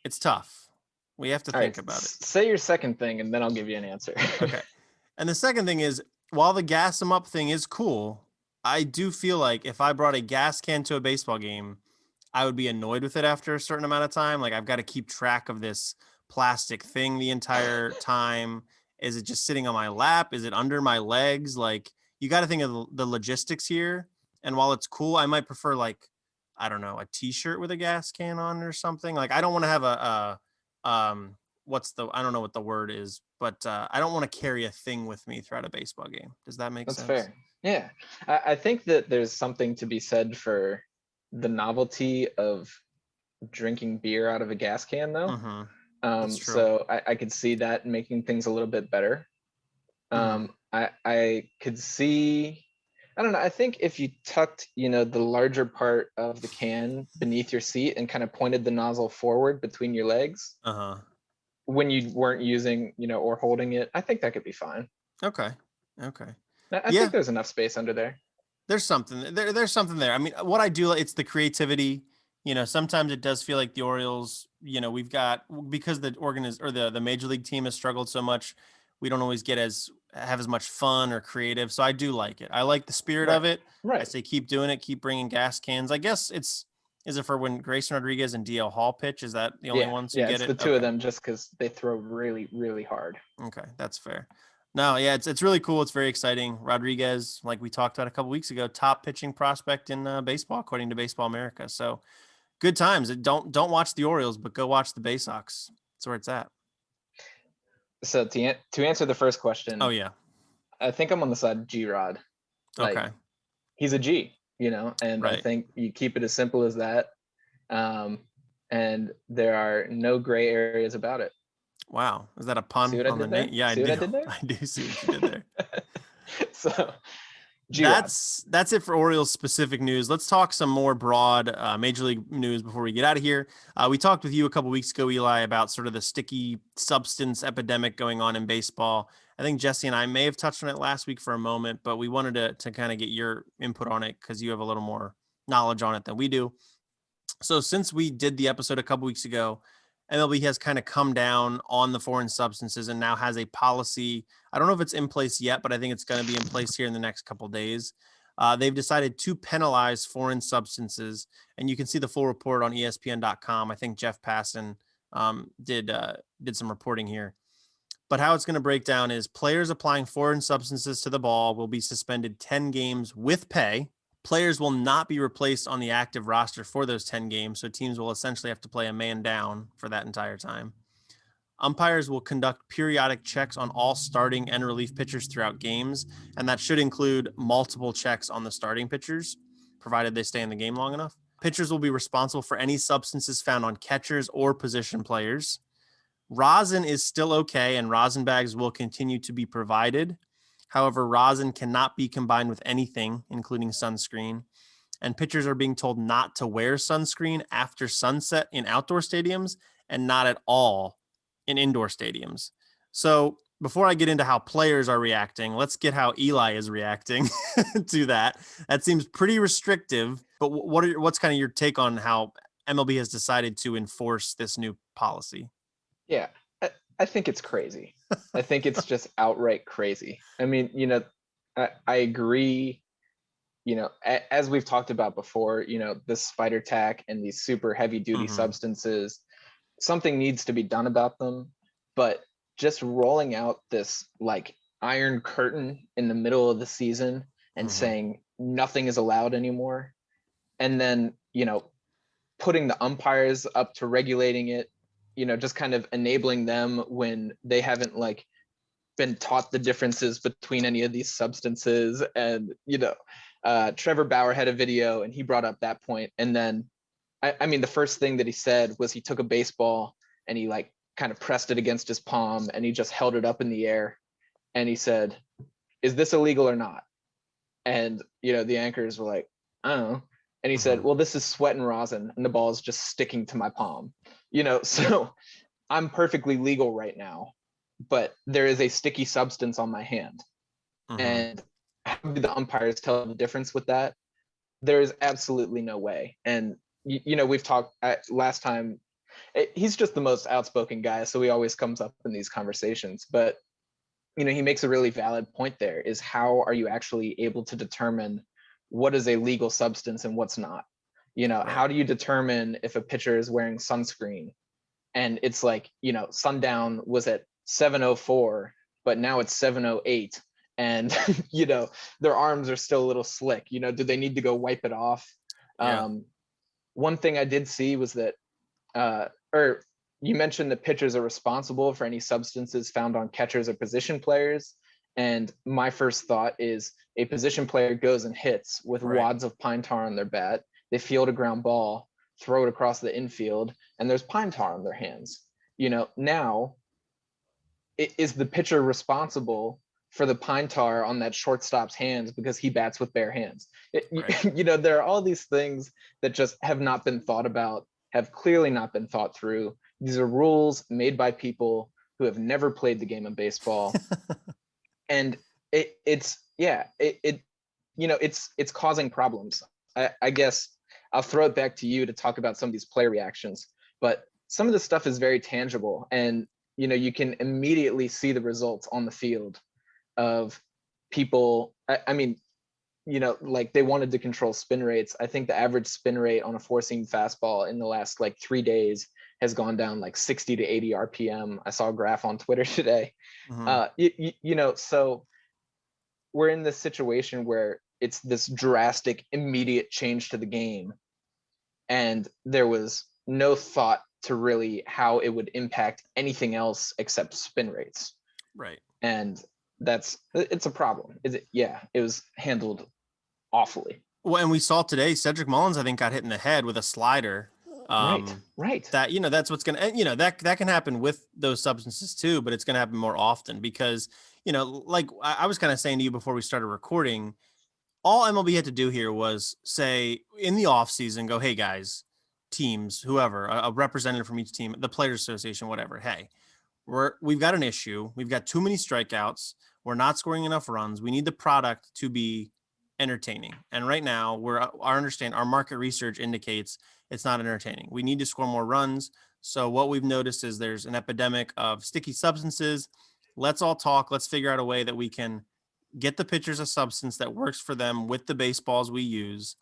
S1: It's tough. We have to think about it.
S2: Say your second thing, and then I'll give you an answer.
S1: Okay. And the second thing is, while the gas them up thing is cool, I do feel like if I brought a gas can to a baseball game, I would be annoyed with it after a certain amount of time. Like I've got to keep track of this plastic thing the entire time. Is it just sitting on my lap? Is it under my legs? Like you got to think of the logistics here. And while it's cool, I might prefer I don't know, a t-shirt with a gas can on or something. Like I don't want to have I don't know what the word is, but I don't want to carry a thing with me throughout a baseball game. Does that make sense?
S2: That's fair. Yeah. I think that there's something to be said for the novelty of drinking beer out of a gas can though. So I could see that making things a little bit better. I could see, I don't know. I think if you tucked, the larger part of the can beneath your seat and kind of pointed the nozzle forward between your legs, when you weren't using, or holding it, I think that could be fine.
S1: Okay.
S2: I think there's enough space under there.
S1: There's something there. There's something there. I mean, what I do, it's the creativity. Sometimes it does feel like the Orioles, we've got, because the major league team has struggled so much, we don't always have as much fun or creative. So I do like it. I like the spirit of it.
S2: Right.
S1: I say, keep doing it. Keep bringing gas cans. I guess is it for when Grayson Rodriguez and DL Hall pitch? Is that the only ones who get it?
S2: Yeah, it's the two of them just because they throw really, really hard.
S1: Okay. That's fair. No, yeah, it's really cool. It's very exciting. Rodriguez, like we talked about a couple weeks ago, top pitching prospect in baseball, according to Baseball America. So good times. Don't watch the Orioles, but go watch the Bay Sox. That's where it's at.
S2: So to answer the first question,
S1: oh yeah,
S2: I think I'm on the side of G-Rod.
S1: Okay,
S2: he's a G, and right. I think you keep it as simple as that, and there are no gray areas about it.
S1: Wow. Is that a
S2: See
S1: pun
S2: what I
S1: on the
S2: did
S1: name?
S2: there?
S1: Yeah, I
S2: See what I
S1: do.
S2: did there?
S1: I do see what you did there.
S2: So, G-Rod.
S1: That's it for Orioles specific news. Let's talk some more broad Major League news before we get out of here. We talked with you a couple weeks ago, Eli, about sort of the sticky substance epidemic going on in baseball. I think Jesse and I may have touched on it last week for a moment, but we wanted to kind of get your input on it because you have a little more knowledge on it than we do. So since we did the episode a couple weeks ago, MLB has kind of come down on the foreign substances and now has a policy. I don't know if it's in place yet, but I think it's going to be in place here in the next couple of days. They've decided to penalize foreign substances, and you can see the full report on ESPN.com. I think Jeff Passan did some reporting here. But how it's going to break down is players applying foreign substances to the ball will be suspended 10 games with pay. Players will not be replaced on the active roster for those 10 games, so teams will essentially have to play a man down for that entire time. Umpires will conduct periodic checks on all starting and relief pitchers throughout games, and that should include multiple checks on the starting pitchers, provided they stay in the game long enough. Pitchers will be responsible for any substances found on catchers or position players. Rosin is still okay, and rosin bags will continue to be provided. However, rosin cannot be combined with anything, including sunscreen. And pitchers are being told not to wear sunscreen after sunset in outdoor stadiums and not at all in indoor stadiums. So before I get into how players are reacting, let's get how Eli is reacting to that. That seems pretty restrictive, but what's kind of your take on how MLB has decided to enforce this new policy?
S2: Yeah, I think it's crazy. I think it's just outright crazy. I mean, I agree. As we've talked about before, this spider tack and these super heavy duty substances, something needs to be done about them. But just rolling out this like iron curtain in the middle of the season and saying nothing is allowed anymore, and then putting the umpires up to regulating it, just kind of enabling them when they haven't like been taught the differences between any of these substances. And Trevor Bauer had a video and he brought up that point. And then I mean the first thing that he said was he took a baseball and he like kind of pressed it against his palm and he just held it up in the air and he said, "Is this illegal or not?" And the anchors were like, "I don't know." And he said, "Well, this is sweat and rosin and the ball is just sticking to my palm." So I'm perfectly legal right now, but there is a sticky substance on my hand. And how do the umpires tell the difference with that? There is absolutely no way. And we've talked last time. He's just the most outspoken guy, so he always comes up in these conversations. But he makes a really valid point there, is how are you actually able to determine what is a legal substance and what's not? How do you determine if a pitcher is wearing sunscreen and it's like, sundown was at 7:04, but now it's 7:08 and, their arms are still a little slick, do they need to go wipe it off?
S1: Yeah.
S2: One thing I did see was that, or you mentioned that pitchers are responsible for any substances found on catchers or position players. And my first thought is a position player goes and hits with wads of pine tar on their bat. They field a ground ball, throw it across the infield, and there's pine tar on their hands. Now, is the pitcher responsible for the pine tar on that shortstop's hands because he bats with bare hands? There are all these things that just have not been thought about, have clearly not been thought through. These are rules made by people who have never played the game of baseball. And it's causing problems. I guess I'll throw it back to you to talk about some of these player reactions, but some of the stuff is very tangible and you can immediately see the results on the field of people. I mean, like they wanted to control spin rates. I think the average spin rate on a four-seam fastball in the last like 3 days has gone down like 60 to 80 RPM. I saw a graph on Twitter today. So we're in this situation where it's this drastic, immediate change to the game. And there was no thought to really how it would impact anything else except spin rates.
S1: Right.
S2: And it's a problem. It was handled awfully.
S1: Well, and we saw today, Cedric Mullins, I think, got hit in the head with a slider.
S2: Right.
S1: That, that's what's going to, that can happen with those substances too, but it's going to happen more often because, like I was kind of saying to you before we started recording, all MLB had to do here was say in the off season, go, hey guys, teams, whoever, a representative from each team, the Players Association, whatever. Hey, we've got an issue. We've got too many strikeouts. We're not scoring enough runs. We need the product to be entertaining. And right now, our market research indicates it's not entertaining. We need to score more runs. So what we've noticed is there's an epidemic of sticky substances. Let's all talk. Let's figure out a way that we can get the pitchers a substance that works for them with the baseballs we use,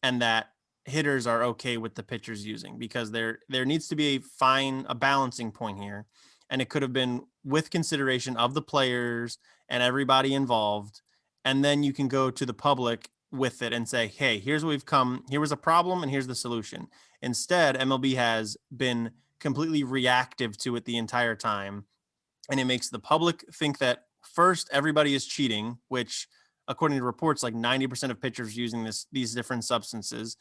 S1: and that hitters are okay with the pitchers using, because there needs to be a balancing point here. And it could have been with consideration of the players and everybody involved. And then you can go to the public with it and say, hey, here's what we've come. Here was a problem and here's the solution. Instead, MLB has been completely reactive to it the entire time. And it makes the public think that first, everybody is cheating, which according to reports, like 90% of pitchers using these different substances.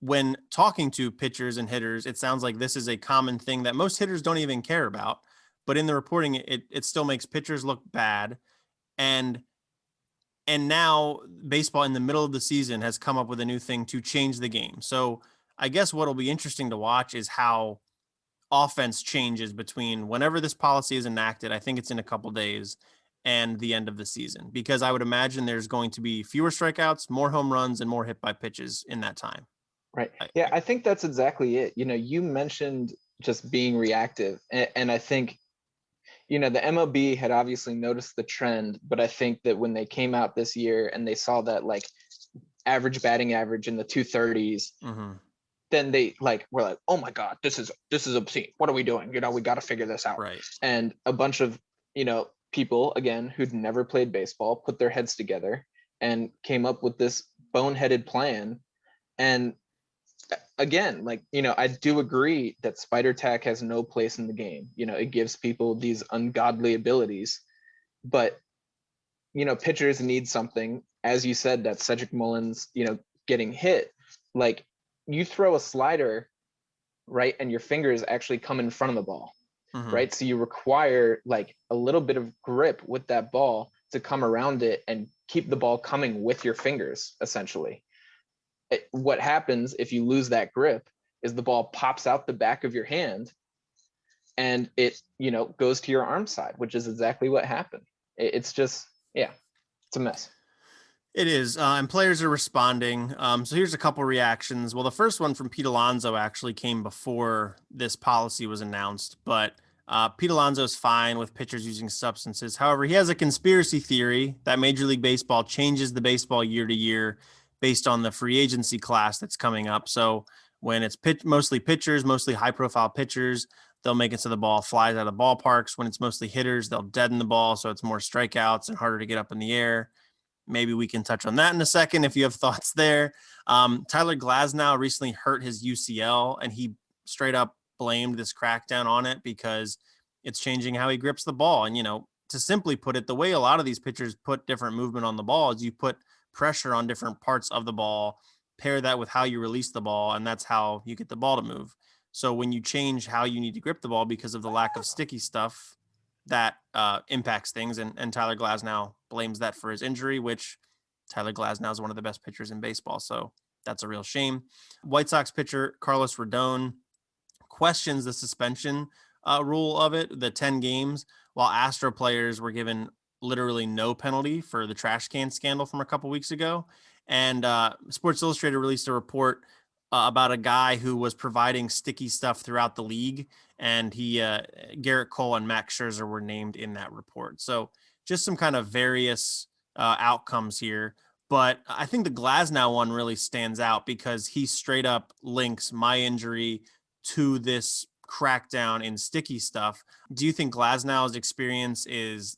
S1: When talking to pitchers and hitters, it sounds like this is a common thing that most hitters don't even care about. But in the reporting, it still makes pitchers look bad. And now baseball in the middle of the season has come up with a new thing to change the game. So I guess what'll be interesting to watch is how offense changes between whenever this policy is enacted, I think it's in a couple days, and the end of the season, because I would imagine there's going to be fewer strikeouts, more home runs, and more hit by pitches in that time.
S2: Right. Yeah, I think that's exactly it. You mentioned just being reactive, and I think, the MLB had obviously noticed the trend, but I think that when they came out this year and they saw that like average batting average in the 230s, then they were like, oh my God, this is obscene. What are we doing? We got to figure this out.
S1: Right.
S2: And a bunch of, people, again, who'd never played baseball, put their heads together and came up with this boneheaded plan. And again, I do agree that spider tack has no place in the game. It gives people these ungodly abilities, but pitchers need something. As you said, that Cedric Mullins, getting hit, like you throw a slider, right, and your fingers actually come in front of the ball, right? So you require like a little bit of grip with that ball to come around it and keep the ball coming with your fingers, essentially. What happens if you lose that grip is the ball pops out the back of your hand and it, goes to your arm side, which is exactly what happened. It's just, yeah, it's a mess.
S1: It is, and players are responding. So here's a couple reactions. Well, the first one from Pete Alonso actually came before this policy was announced, but Pete Alonso's fine with pitchers using substances. However, he has a conspiracy theory that Major League Baseball changes the baseball year to year based on the free agency class that's coming up. So when it's mostly pitchers, mostly high-profile pitchers, they'll make it so the ball flies out of ballparks. When it's mostly hitters, they'll deaden the ball, so it's more strikeouts and harder to get up in the air. Maybe we can touch on that in a second if you have thoughts there. Tyler Glasnow recently hurt his UCL, and he straight up blamed this crackdown on it because it's changing how he grips the ball. And, to simply put it, the way a lot of these pitchers put different movement on the ball is you put pressure on different parts of the ball, pair that with how you release the ball, and that's how you get the ball to move. So when you change how you need to grip the ball because of the lack of sticky stuff, that impacts things. And Tyler Glasnow blames that for his injury, which Tyler Glasnow is one of the best pitchers in baseball. So that's a real shame. White Sox pitcher Carlos Rodon questions the suspension rule of it, the 10 games, while Astro players were given literally no penalty for the trash can scandal from a couple weeks ago. And Sports Illustrated released a report about a guy who was providing sticky stuff throughout the league. And Garrett Cole and Max Scherzer were named in that report. So just some kind of various outcomes here. But I think the Glasnow one really stands out because he straight up links my injury to this crackdown in sticky stuff. Do you think Glasnow's experience is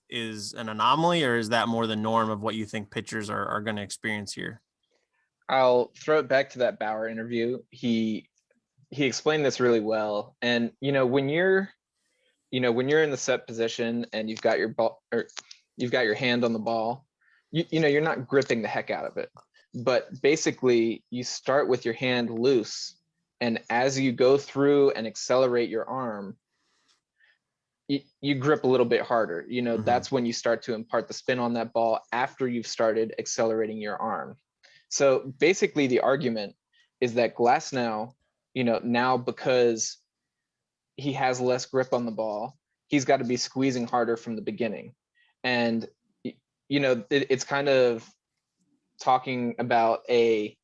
S1: an anomaly, or is that more the norm of what you think pitchers are going to experience here?
S2: I'll throw it back to that Bauer interview. He explained this really well. And, when you're in the set position and you've got your ball, or you've got your hand on the ball, you're not gripping the heck out of it. But basically you start with your hand loose And as you go through and accelerate your arm, you grip a little bit harder. That's when you start to impart the spin on that ball after you've started accelerating your arm. So basically the argument is that Glasnow, now because he has less grip on the ball, he's got to be squeezing harder from the beginning. And, it's kind of talking about a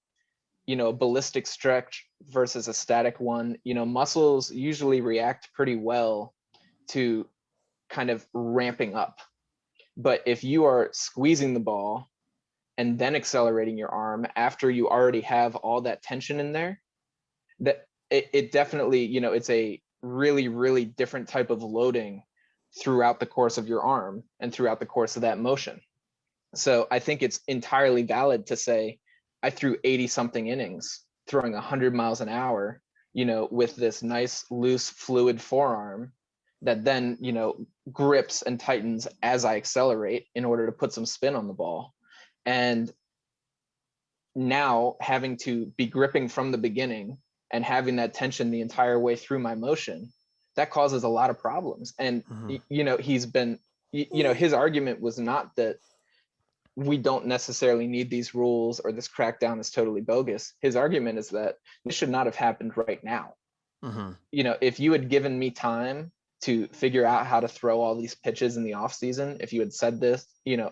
S2: ballistic stretch versus a static one. Muscles usually react pretty well to kind of ramping up. But if you are squeezing the ball and then accelerating your arm after you already have all that tension in there, that it definitely, it's a really, really different type of loading throughout the course of your arm and throughout the course of that motion. So I think it's entirely valid to say, I threw 80 something innings throwing 100 miles an hour, with this nice, loose, fluid forearm that then, grips and tightens as I accelerate in order to put some spin on the ball. And now having to be gripping from the beginning and having that tension the entire way through my motion, that causes a lot of problems. And, he's been, his argument was not that we don't necessarily need these rules or this crackdown is totally bogus. His argument is that this should not have happened right now. If you had given me time to figure out how to throw all these pitches in the off season, if you had said this,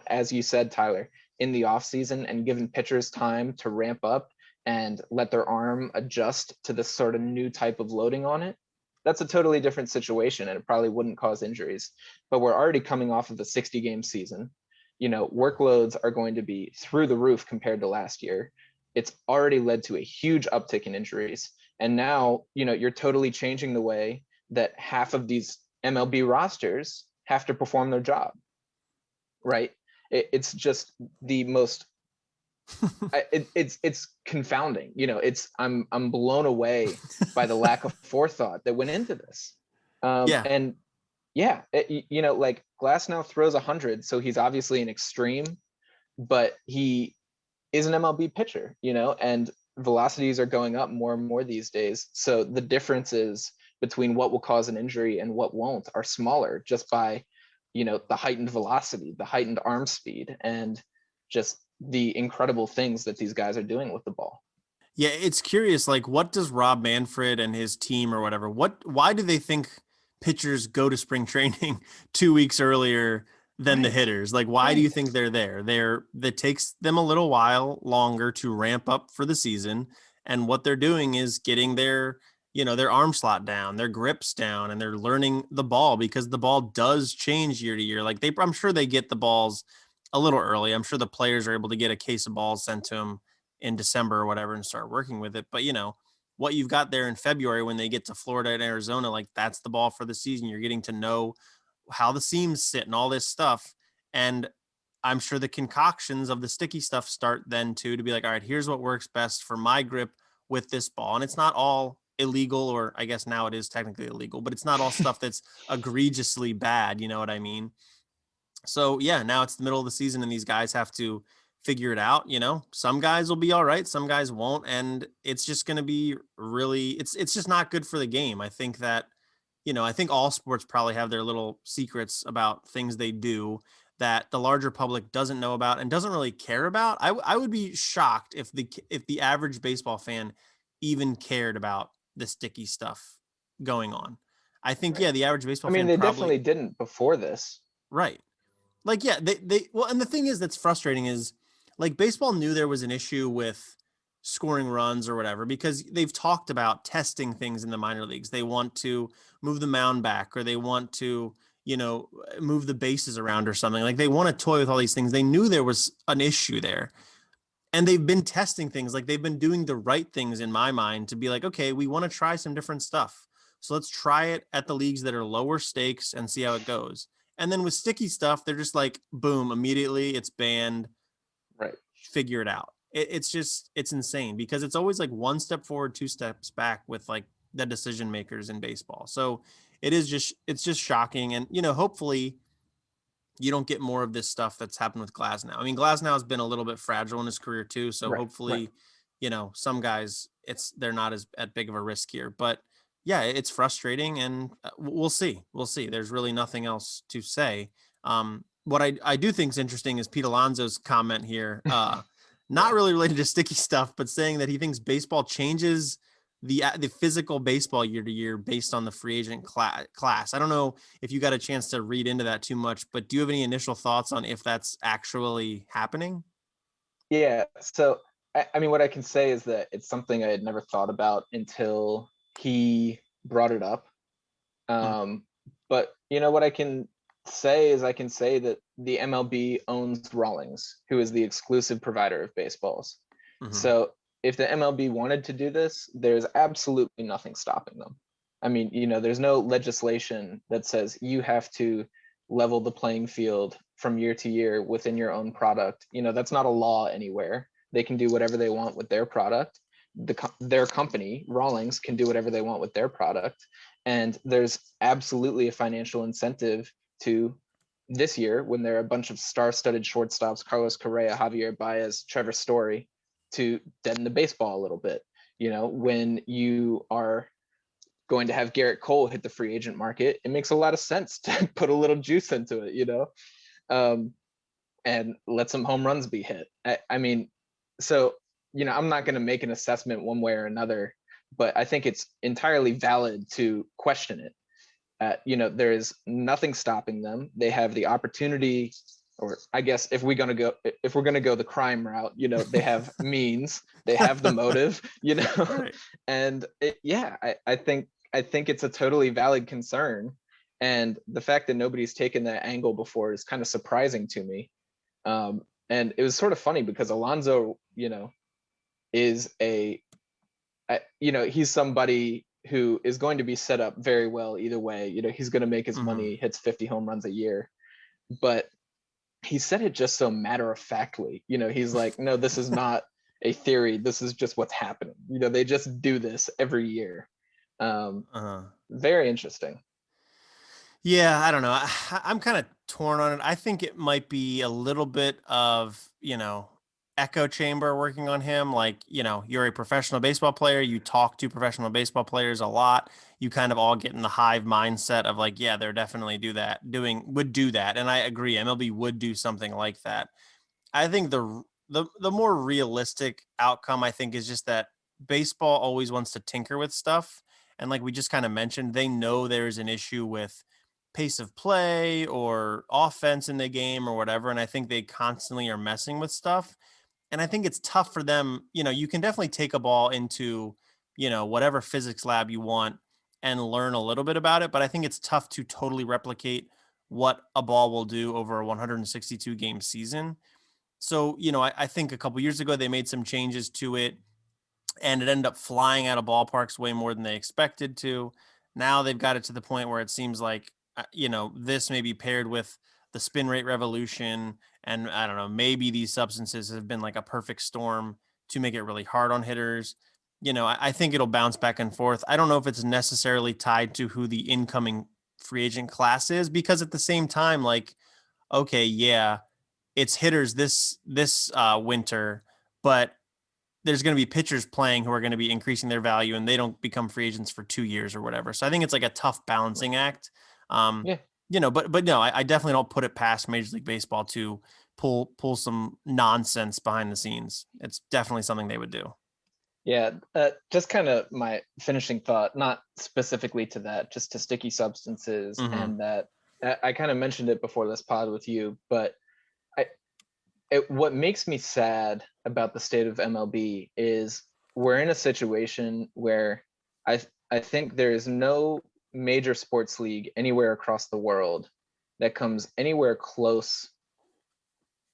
S2: as you said, Tyler, in the off season, and given pitchers time to ramp up and let their arm adjust to this sort of new type of loading on it, that's a totally different situation and it probably wouldn't cause injuries. But we're already coming off of a 60-game season. Workloads are going to be through the roof compared to last year. It's already led to a huge uptick in injuries. And now, you're totally changing the way that half of these MLB rosters have to perform their job, right? It's just the most, it's confounding. I'm blown away by the lack of forethought that went into this. And yeah, like Glasnow throws 100, so he's obviously an extreme, but he is an MLB pitcher, and velocities are going up more and more these days. So the differences between what will cause an injury and what won't are smaller just by, the heightened velocity, the heightened arm speed, and just the incredible things that these guys are doing with the ball.
S1: Yeah, it's curious. Like, what does Rob Manfred and his team or whatever, why do they think pitchers go to spring training 2 weeks earlier than the hitters? Like, why do you think they're there? That takes them a little while longer to ramp up for the season. And what they're doing is getting their arm slot down, their grips down, and they're learning the ball, because the ball does change year to year. Like, I'm sure they get the balls a little early. I'm sure the players are able to get a case of balls sent to them in December or whatever and start working with it. But, what you've got there in February when they get to Florida and Arizona, like, that's the ball for the season. You're getting to know how the seams sit and all this stuff. And I'm sure the concoctions of the sticky stuff start then too, to be like, all right, here's what works best for my grip with this ball. And it's not all illegal, or I guess now it is technically illegal, but it's not all stuff that's egregiously bad. You know what I mean? So yeah, now it's the middle of the season and these guys have to figure it out. Some guys will be all right, some guys won't. And it's just going to be really, it's just not good for the game. I think that, I think all sports probably have their little secrets about things they do that the larger public doesn't know about and doesn't really care about. I would be shocked if the average baseball fan even cared about the sticky stuff going on. I think,
S2: right.
S1: the average baseball fan
S2: they
S1: probably
S2: definitely didn't before this.
S1: Right. Like, yeah, well, and the thing is that's frustrating is, like, baseball knew there was an issue with scoring runs or whatever, because they've talked about testing things in the minor leagues. They want to move the mound back, or they want to, move the bases around or something. Like, they want to toy with all these things. They knew there was an issue there. And they've been testing things. Like, they've been doing the right things in my mind to be like, okay, we want to try some different stuff. So let's try it at the leagues that are lower stakes and see how it goes. And then with sticky stuff, they're just like, boom, immediately it's banned.
S2: Right.
S1: Figure it out. It's insane, because it's always like one step forward, two steps back with like the decision makers in baseball. So it's just shocking. And, hopefully you don't get more of this stuff that's happened with Glasnow. I mean, Glasnow has been a little bit fragile in his career too. So hopefully, some guys they're not as at big of a risk here. But yeah, it's frustrating, and we'll see. We'll see. There's really nothing else to say. What I do think is interesting is Pete Alonso's comment here. Not really related to sticky stuff, but saying that he thinks baseball changes the physical baseball year to year based on the free agent class. I don't know if you got a chance to read into that too much, but do you have any initial thoughts on if that's actually happening?
S2: Yeah. So, I mean, what I can say is that it's something I had never thought about until he brought it up.
S1: Mhm,
S2: But what I can say is I can say that the MLB owns Rawlings, who is the exclusive provider of baseballs.
S1: mhm.
S2: So if the MLB wanted to do this, there's absolutely nothing stopping them. I mean, there's no legislation that says you have to level the playing field from year to year within your own product. That's not a law anywhere. They can do whatever they want with their product. Their company, Rawlings, can do whatever they want with their product. And there's absolutely a financial incentive to this year when there are a bunch of star-studded shortstops, Carlos Correa, Javier Baez, Trevor Story, to deaden the baseball a little bit. When you are going to have Garrett Cole hit the free agent market, it makes a lot of sense to put a little juice into it, um, and let some home runs be hit. I mean, so, I'm not going to make an assessment one way or another, but I think it's entirely valid to question it. There is nothing stopping them. They have the opportunity, or I guess if we're gonna go the crime route, they have means, they have the motive,
S1: Right.
S2: and I think it's a totally valid concern, and the fact that nobody's taken that angle before is kind of surprising to me. And it was sort of funny because Alonso, is he's somebody who is going to be set up very well either way. He's going to make his
S1: Mhm.
S2: money, hits 50 home runs a year. But he said it just so matter of factly. He's like, no, this is not a theory. This is just what's happening. They just do this every year. Um,
S1: Uh-huh.
S2: Very interesting.
S1: Yeah, I don't know. I'm kind of torn on it. I think it might be a little bit of, echo chamber working on him. Like, you're a professional baseball player. You talk to professional baseball players a lot. You kind of all get in the hive mindset of like, yeah, they're definitely would do that. And I agree. MLB would do something like that. I think the more realistic outcome, I think, is just that baseball always wants to tinker with stuff. And like we just kind of mentioned, they know there is an issue with pace of play or offense in the game or whatever. And I think they constantly are messing with stuff. And I think it's tough for them. You can definitely take a ball into, whatever physics lab you want and learn a little bit about it. But I think it's tough to totally replicate what a ball will do over a 162 game season. So, I think a couple years ago they made some changes to it and it ended up flying out of ballparks way more than they expected to. Now they've got it to the point where it seems like, this may be paired with the spin rate revolution. And I don't know, maybe these substances have been like a perfect storm to make it really hard on hitters. I think it'll bounce back and forth. I don't know if it's necessarily tied to who the incoming free agent class is, because at the same time, like, okay, yeah, it's hitters this winter, but there's going to be pitchers playing who are going to be increasing their value, and they don't become free agents for 2 years or whatever. So I think it's like a tough balancing act. Um,
S2: Yeah.
S1: but no, I definitely don't put it past Major League Baseball to pull some nonsense behind the scenes. It's definitely something they would do.
S2: Yeah, just kind of my finishing thought, not specifically to that, just to sticky substances,
S1: Mm-hmm.
S2: and that I kind of mentioned it before this pod with you, but I what makes me sad about the state of MLB is we're in a situation where I think there is no major sports league anywhere across the world that comes anywhere close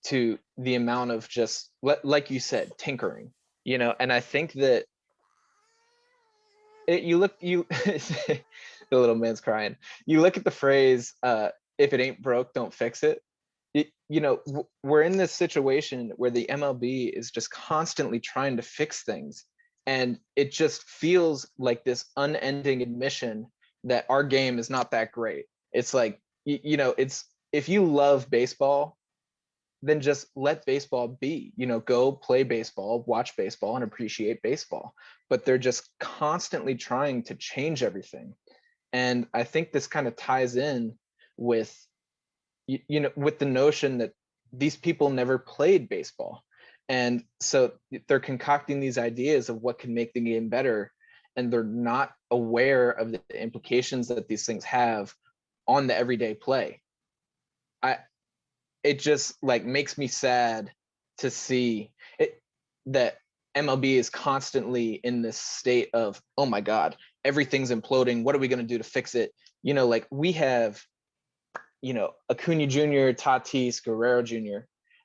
S2: to the amount of just like you said, tinkering. And I think that you the little man's crying. You look at the phrase, if it ain't broke, don't fix it. We're in this situation where the MLB is just constantly trying to fix things, and it just feels like this unending admission that our game is not that great. It's like, it's, if you love baseball, then just let baseball be, go play baseball, watch baseball, and appreciate baseball. But they're just constantly trying to change everything. And I think this kind of ties in with, with the notion that these people never played baseball. And so they're concocting these ideas of what can make the game better. And they're not aware of the implications that these things have on the everyday play. It just like makes me sad to see it, that MLB is constantly in this state of, oh my God, everything's imploding. What are we going to do to fix it? Like we have, Acuna Jr., Tatis, Guerrero Jr.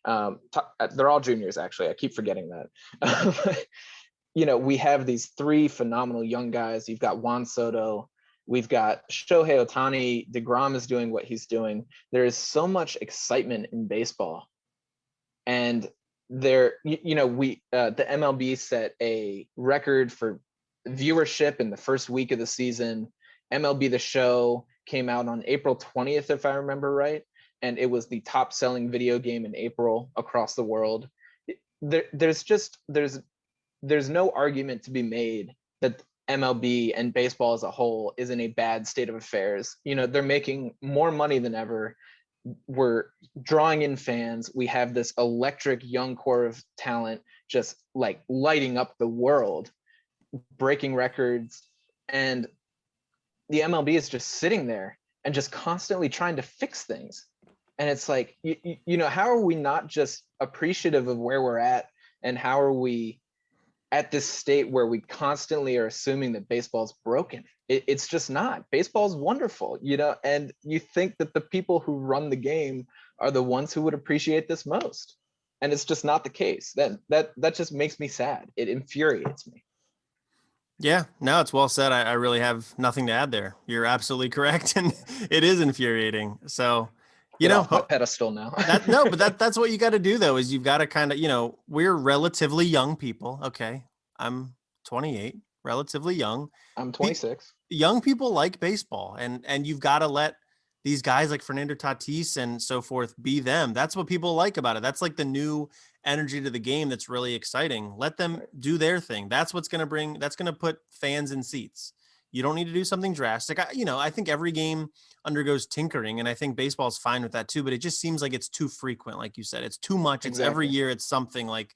S2: They're all juniors, actually. I keep forgetting that. We have these three phenomenal young guys. You've got Juan Soto. We've got Shohei Ohtani. DeGrom is doing what he's doing. There is so much excitement in baseball. And the MLB set a record for viewership in the first week of the season. MLB The Show came out on April 20th, if I remember right. And it was the top selling video game in April across the world. There's no argument to be made that MLB and baseball as a whole is in a bad state of affairs. They're making more money than ever. We're drawing in fans. We have this electric young core of talent just like lighting up the world, breaking records. And the MLB is just sitting there and just constantly trying to fix things. And it's like, how are we not just appreciative of where we're at? And how are we at this state where we constantly are assuming that baseball's broken? It's just not. Baseball's wonderful, and you think that the people who run the game are the ones who would appreciate this most. And it's just not the case. That just makes me sad. It infuriates me.
S1: Yeah, no, it's well said. I really have nothing to add there. You're absolutely correct. And it is infuriating. So,
S2: Get off my pedestal now.
S1: That's what you got to do though, is you've got to kind of, we're relatively young people. Okay. I'm 28, relatively young.
S2: I'm 26.
S1: Young people like baseball, and you've got to let these guys like Fernando Tatis and so forth be them. That's what people like about it. That's like the new energy to the game that's really exciting. Let them do their thing. That's what's going to put fans in seats. You don't need to do something drastic. I think every game undergoes tinkering, and I think baseball's fine with that too, but it just seems like it's too frequent. Like you said, it's too much. It's every year. It's something like,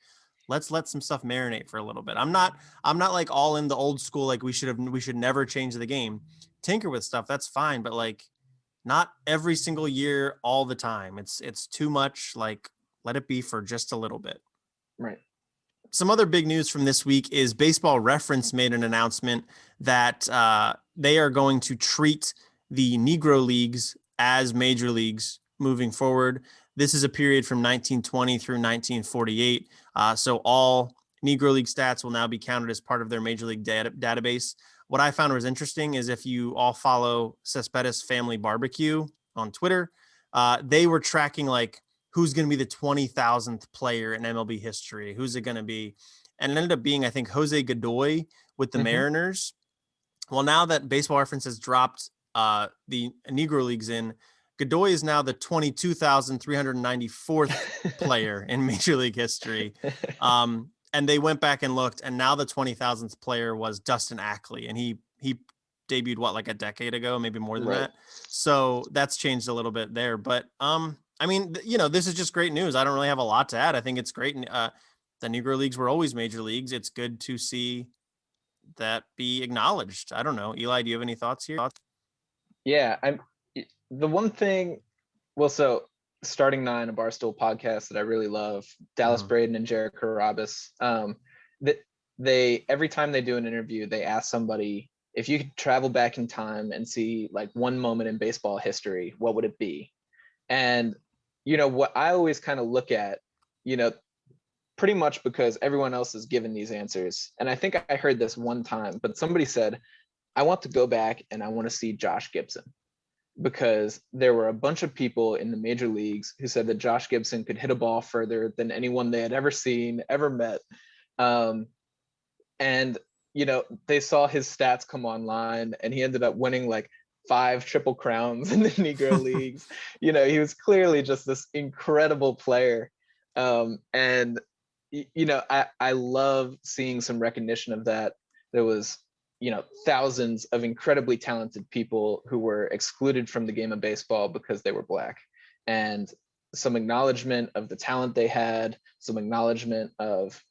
S1: let's let some stuff marinate for a little bit. I'm not like all in the old school. Like we should never change the game. Tinker with stuff. That's fine. But like, not every single year, all the time. It's too much. Like, let it be for just a little bit.
S2: Right.
S1: Some other big news from this week is Baseball Reference made an announcement that they are going to treat the Negro Leagues as major leagues moving forward. This is a period from 1920 through 1948. So all Negro League stats will now be counted as part of their major league database. What I found was interesting is if you all follow Cespedes Family Barbecue on Twitter, they were tracking like who's going to be the 20,000th player in MLB history. Who's it going to be? And it ended up being, I think, Jose Godoy with the Mariners. Well, now that Baseball Reference has dropped the Negro Leagues in, Godoy is now the 22,394th player in Major League history. And they went back and looked, and now the 20,000th player was Dustin Ackley, and he debuted like a decade ago, maybe more than that. So that's changed a little bit there. But this is just great news. I don't really have a lot to add. I think it's great. The Negro Leagues were always major leagues. It's good to see that be acknowledged. I don't know, Eli, do you have any thoughts here?
S2: Yeah, the one thing. Well, so Starting Nine, a Barstool podcast that I really love, Dallas Braden and Jarek Carabas, that they every time they do an interview, they ask somebody, if you could travel back in time and see like one moment in baseball history, what would it be? And what I always kind of look at, pretty much because everyone else has given these answers, and I think I heard this one time, but somebody said, I want to go back and I want to see Josh Gibson, because there were a bunch of people in the major leagues who said that Josh Gibson could hit a ball further than anyone they had ever seen, ever met. And, they saw his stats come online, and he ended up winning like 5 triple crowns in the Negro Leagues. He was clearly just this incredible player. And I love seeing some recognition of that. There was, thousands of incredibly talented people who were excluded from the game of baseball because they were Black. And some acknowledgement of the talent they had, some acknowledgement of,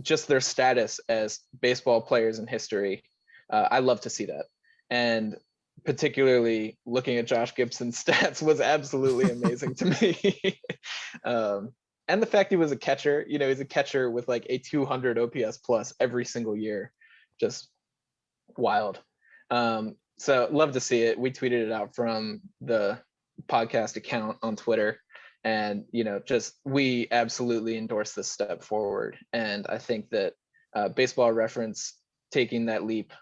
S2: just their status as baseball players in history. I love to see that. And particularly looking at Josh Gibson's stats was absolutely amazing to me. And the fact he was a catcher, he's a catcher with like a 200 OPS plus every single year. Just wild. So love to see it. We tweeted it out from the podcast account on Twitter. And, we absolutely endorse this step forward. And I think that Baseball Reference taking that leap,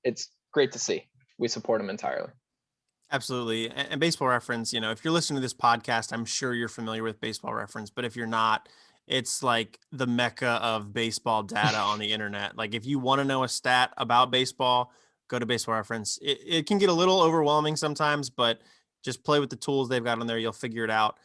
S2: it's great to see. We support them entirely.
S1: Absolutely. And Baseball Reference, if you're listening to this podcast, I'm sure you're familiar with Baseball Reference, but if you're not, it's like the mecca of baseball data on the internet. Like if you want to know a stat about baseball, go to Baseball Reference. It can get a little overwhelming sometimes, but just play with the tools they've got on there. You'll figure it out.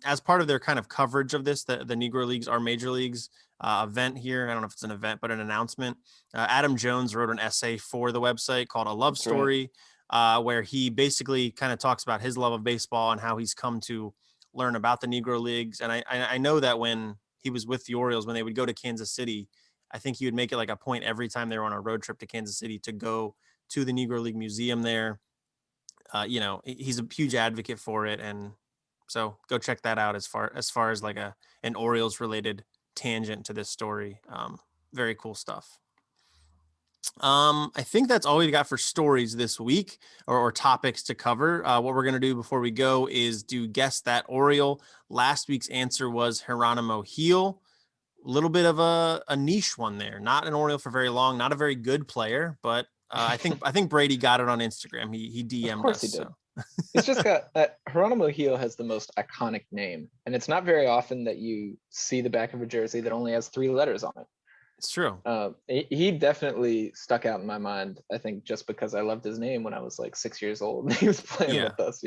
S1: As part of their kind of coverage of this, the Negro Leagues are Major Leagues event here. I don't know if it's an event, but an announcement. Adam Jones wrote an essay for the website called A Love Story, where he basically kind of talks about his love of baseball and how he's come to learn about the Negro Leagues. And I know that when he was with the Orioles, when they would go to Kansas City, I think he would make it like a point every time they were on a road trip to Kansas City to go to the Negro League Museum there. He's a huge advocate for it. And so go check that out as far as like an Orioles related tangent to this story. Very cool stuff. I think that's all we've got for stories this week or topics to cover. What we're going to do before we go is do Guess That Oriole. Last week's answer was Geronimo Gil. A little bit of a niche one there. Not an Oriole for very long, not a very good player, but I think Brady got it on Instagram. He DM'd us.
S2: Of course he did.
S1: So.
S2: He's just got that. Geronimo Gil has the most iconic name, and it's not very often that you see the back of a jersey that only has 3 letters on it.
S1: It's true.
S2: He definitely stuck out in my mind. I think just because I loved his name when I was like 6 years old, he was playing with us.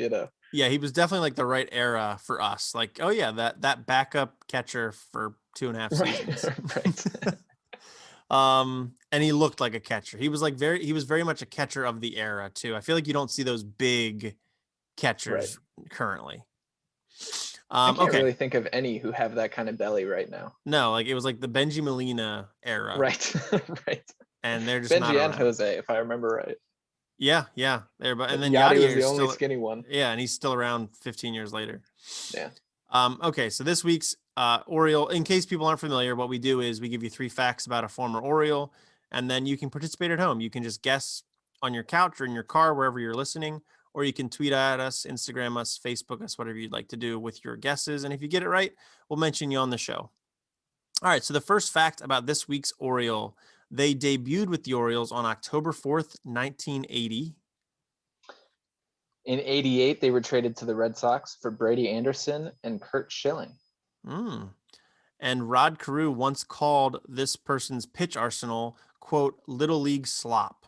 S1: Yeah, he was definitely like the right era for us. Like, oh yeah, that backup catcher for 2.5 seasons.
S2: Right.
S1: And he looked like a catcher. He was very much a catcher of the era too. I feel like you don't see those big catchers currently.
S2: I can't really think of any who have that kind of belly right now.
S1: No, like it was like the Benji Molina era.
S2: Right. Right.
S1: And they're just
S2: Benji and Jose, if I remember right.
S1: Yeah. There, but and then
S2: Yachty was the only skinny one.
S1: Yeah, and he's still around 15 years later.
S2: Yeah.
S1: Okay, so this week's Oriole, in case people aren't familiar, what we do is we give you 3 facts about a former Oriole, and then you can participate at home. You can just guess on your couch or in your car, wherever you're listening, or you can tweet at us, Instagram us, Facebook us, whatever you'd like to do with your guesses. And if you get it right, we'll mention you on the show. All right, so the first fact about this week's Oriole, they debuted with the Orioles on October 4th, 1980.
S2: In 88, they were traded to the Red Sox for Brady Anderson and Curt Schilling.
S1: And Rod Carew once called this person's pitch arsenal, quote, Little League slop.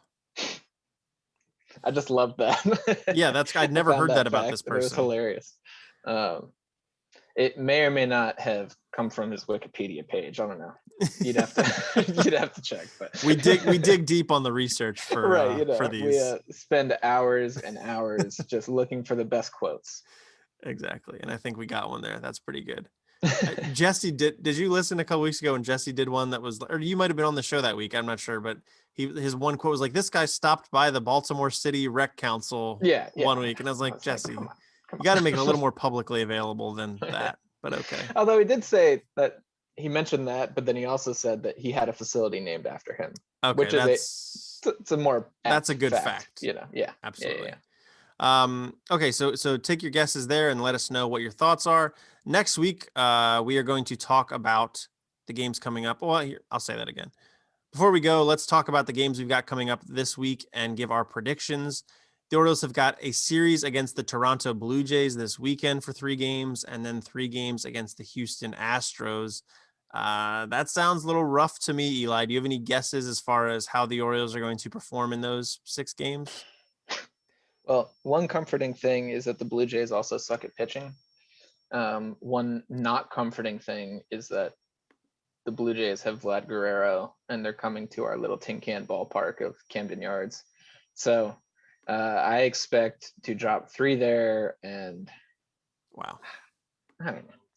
S2: I just love that.
S1: Yeah, I'd never heard that about this person.
S2: It was hilarious. It may or may not have come from his Wikipedia page. I don't know. You'd have to check. But
S1: we dig deep on the research for for these.
S2: We spend hours and hours just looking for the best quotes.
S1: Exactly, and I think we got one there. That's pretty good. Jesse, did you listen a couple weeks ago when Jesse did one that was, or you might have been on the show that week, I'm not sure, but his one quote was like, this guy stopped by the Baltimore City Rec Council 1 week, and I was like, Jesse, you got to make it a little more publicly available than that, but okay.
S2: Although he did say that he mentioned that, but then he also said that he had a facility named after him.
S1: Okay,
S2: which is it's a more
S1: that's a good fact.
S2: Yeah,
S1: absolutely. Okay, so take your guesses there and let us know what your thoughts are. Next week, we are going to talk about the games coming up. Well, here, I'll say that again. Before we go, let's talk about the games we've got coming up this week and give our predictions. The Orioles have got a series against the Toronto Blue Jays this weekend for 3 games, and then 3 games against the Houston Astros. That sounds a little rough to me, Eli. Do you have any guesses as far as how the Orioles are going to perform in those 6 games?
S2: Well, one comforting thing is that the Blue Jays also suck at pitching. One not comforting thing is that the Blue Jays have Vlad Guerrero, and they're coming to our little tin can ballpark of Camden Yards. So I expect to drop 3 there, and
S1: Wow.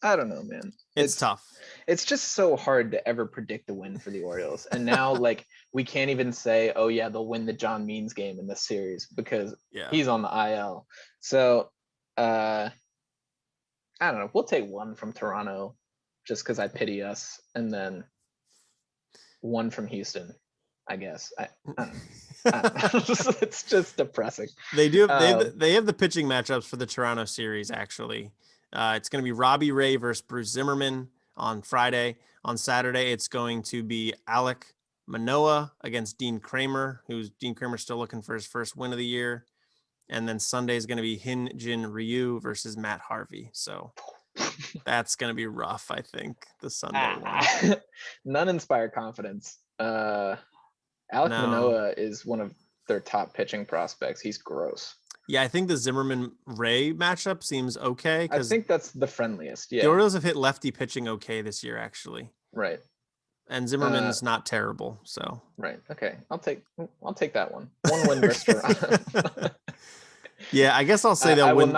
S2: I don't know, man.
S1: It's tough.
S2: It's just so hard to ever predict a win for the Orioles. And now, like, we can't even say, oh yeah, they'll win the John Means game in this series because he's on the IL. So I don't know. We'll take 1 from Toronto just because I pity us, and then 1 from Houston, I guess. I don't know. It's just depressing.
S1: They do. They have the pitching matchups for the Toronto series. Actually, it's going to be Robbie Ray versus Bruce Zimmerman on Friday. On Saturday, it's going to be Alek Manoah against Dean Kramer, who's Dean Kramer's still looking for his first win of the year. And then Sunday is going to be Hyun Jin Ryu versus Matt Harvey. So that's going to be rough, I think, the Sunday one.
S2: None inspire confidence. Alek Manoah is one of their top pitching prospects. He's gross.
S1: Yeah, I think the Zimmerman-Ray matchup seems okay.
S2: I think that's the friendliest. Yeah,
S1: the Orioles have hit lefty pitching okay this year, actually.
S2: Right.
S1: And Zimmerman's not terrible, so.
S2: Right. Okay. I'll take that one. 1 win versus Toronto.
S1: Yeah, I guess I'll say they'll win.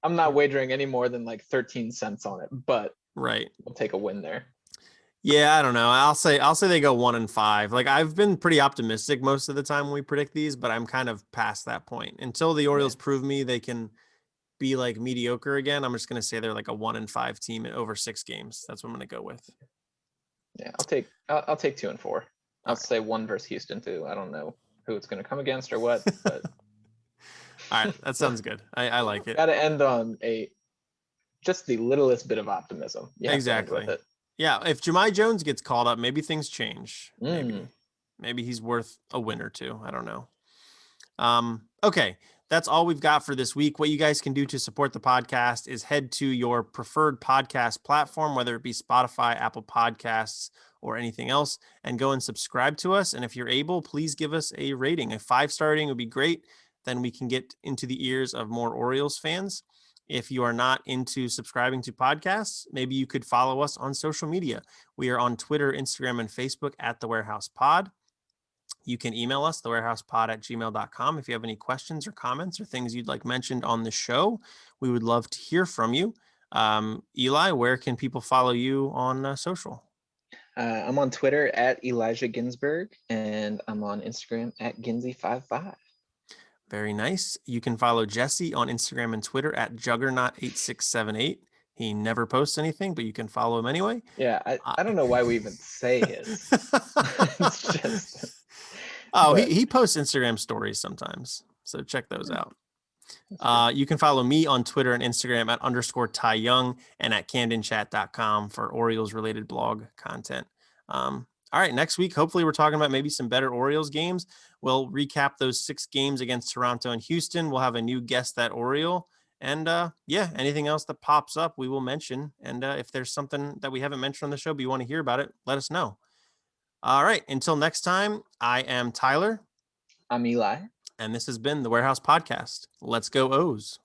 S2: I'm not wagering any more than like 13 cents on it, but
S1: right,
S2: we'll take a win there.
S1: Yeah, I don't know. I'll say they go 1-5. Like, I've been pretty optimistic most of the time when we predict these, but I'm kind of past that point. Until the Orioles prove me they can be like mediocre again, I'm just going to say they're like a 1-5 team in over 6 games. That's what I'm going to go with.
S2: Yeah, I'll take 2 and 4. I'll say 1 versus Houston too. I don't know who it's going to come against or what, but
S1: all right, that sounds good. I like it.
S2: Got to end on just the littlest bit of optimism.
S1: Exactly.
S2: With it.
S1: Yeah, if Jahmai Jones gets called up, maybe things change. Maybe he's worth a win or 2. I don't know. Okay, that's all we've got for this week. What you guys can do to support the podcast is head to your preferred podcast platform, whether it be Spotify, Apple Podcasts, or anything else, and go and subscribe to us. And if you're able, please give us a rating. A 5-star rating would be great. Then we can get into the ears of more Orioles fans. If you are not into subscribing to podcasts, maybe you could follow us on social media. We are on Twitter, Instagram, and Facebook at The Warehouse Pod. You can email us, thewarehousepod@gmail.com. If you have any questions or comments or things you'd like mentioned on the show, we would love to hear from you. Eli, where can people follow you on social?
S2: I'm on Twitter at Elijah Ginsberg, and I'm on Instagram at Ginsey55.
S1: Very nice. You can follow Jesse on Instagram and Twitter at Juggernaut8678. He never posts anything, but you can follow him anyway.
S2: Yeah, I don't know why we even say his. It's just...
S1: he posts Instagram stories sometimes, so check those out. You can follow me on Twitter and Instagram at _Ty Young and at CamdenChat.com for Orioles-related blog content. All right, next week, hopefully we're talking about maybe some better Orioles games. We'll recap those 6 games against Toronto and Houston. We'll have a new guest at Oriole. And anything else that pops up, we will mention. And if there's something that we haven't mentioned on the show, but you want to hear about it, let us know. All right, until next time, I am Tyler.
S2: I'm Eli.
S1: And this has been The Warehouse Podcast. Let's go O's.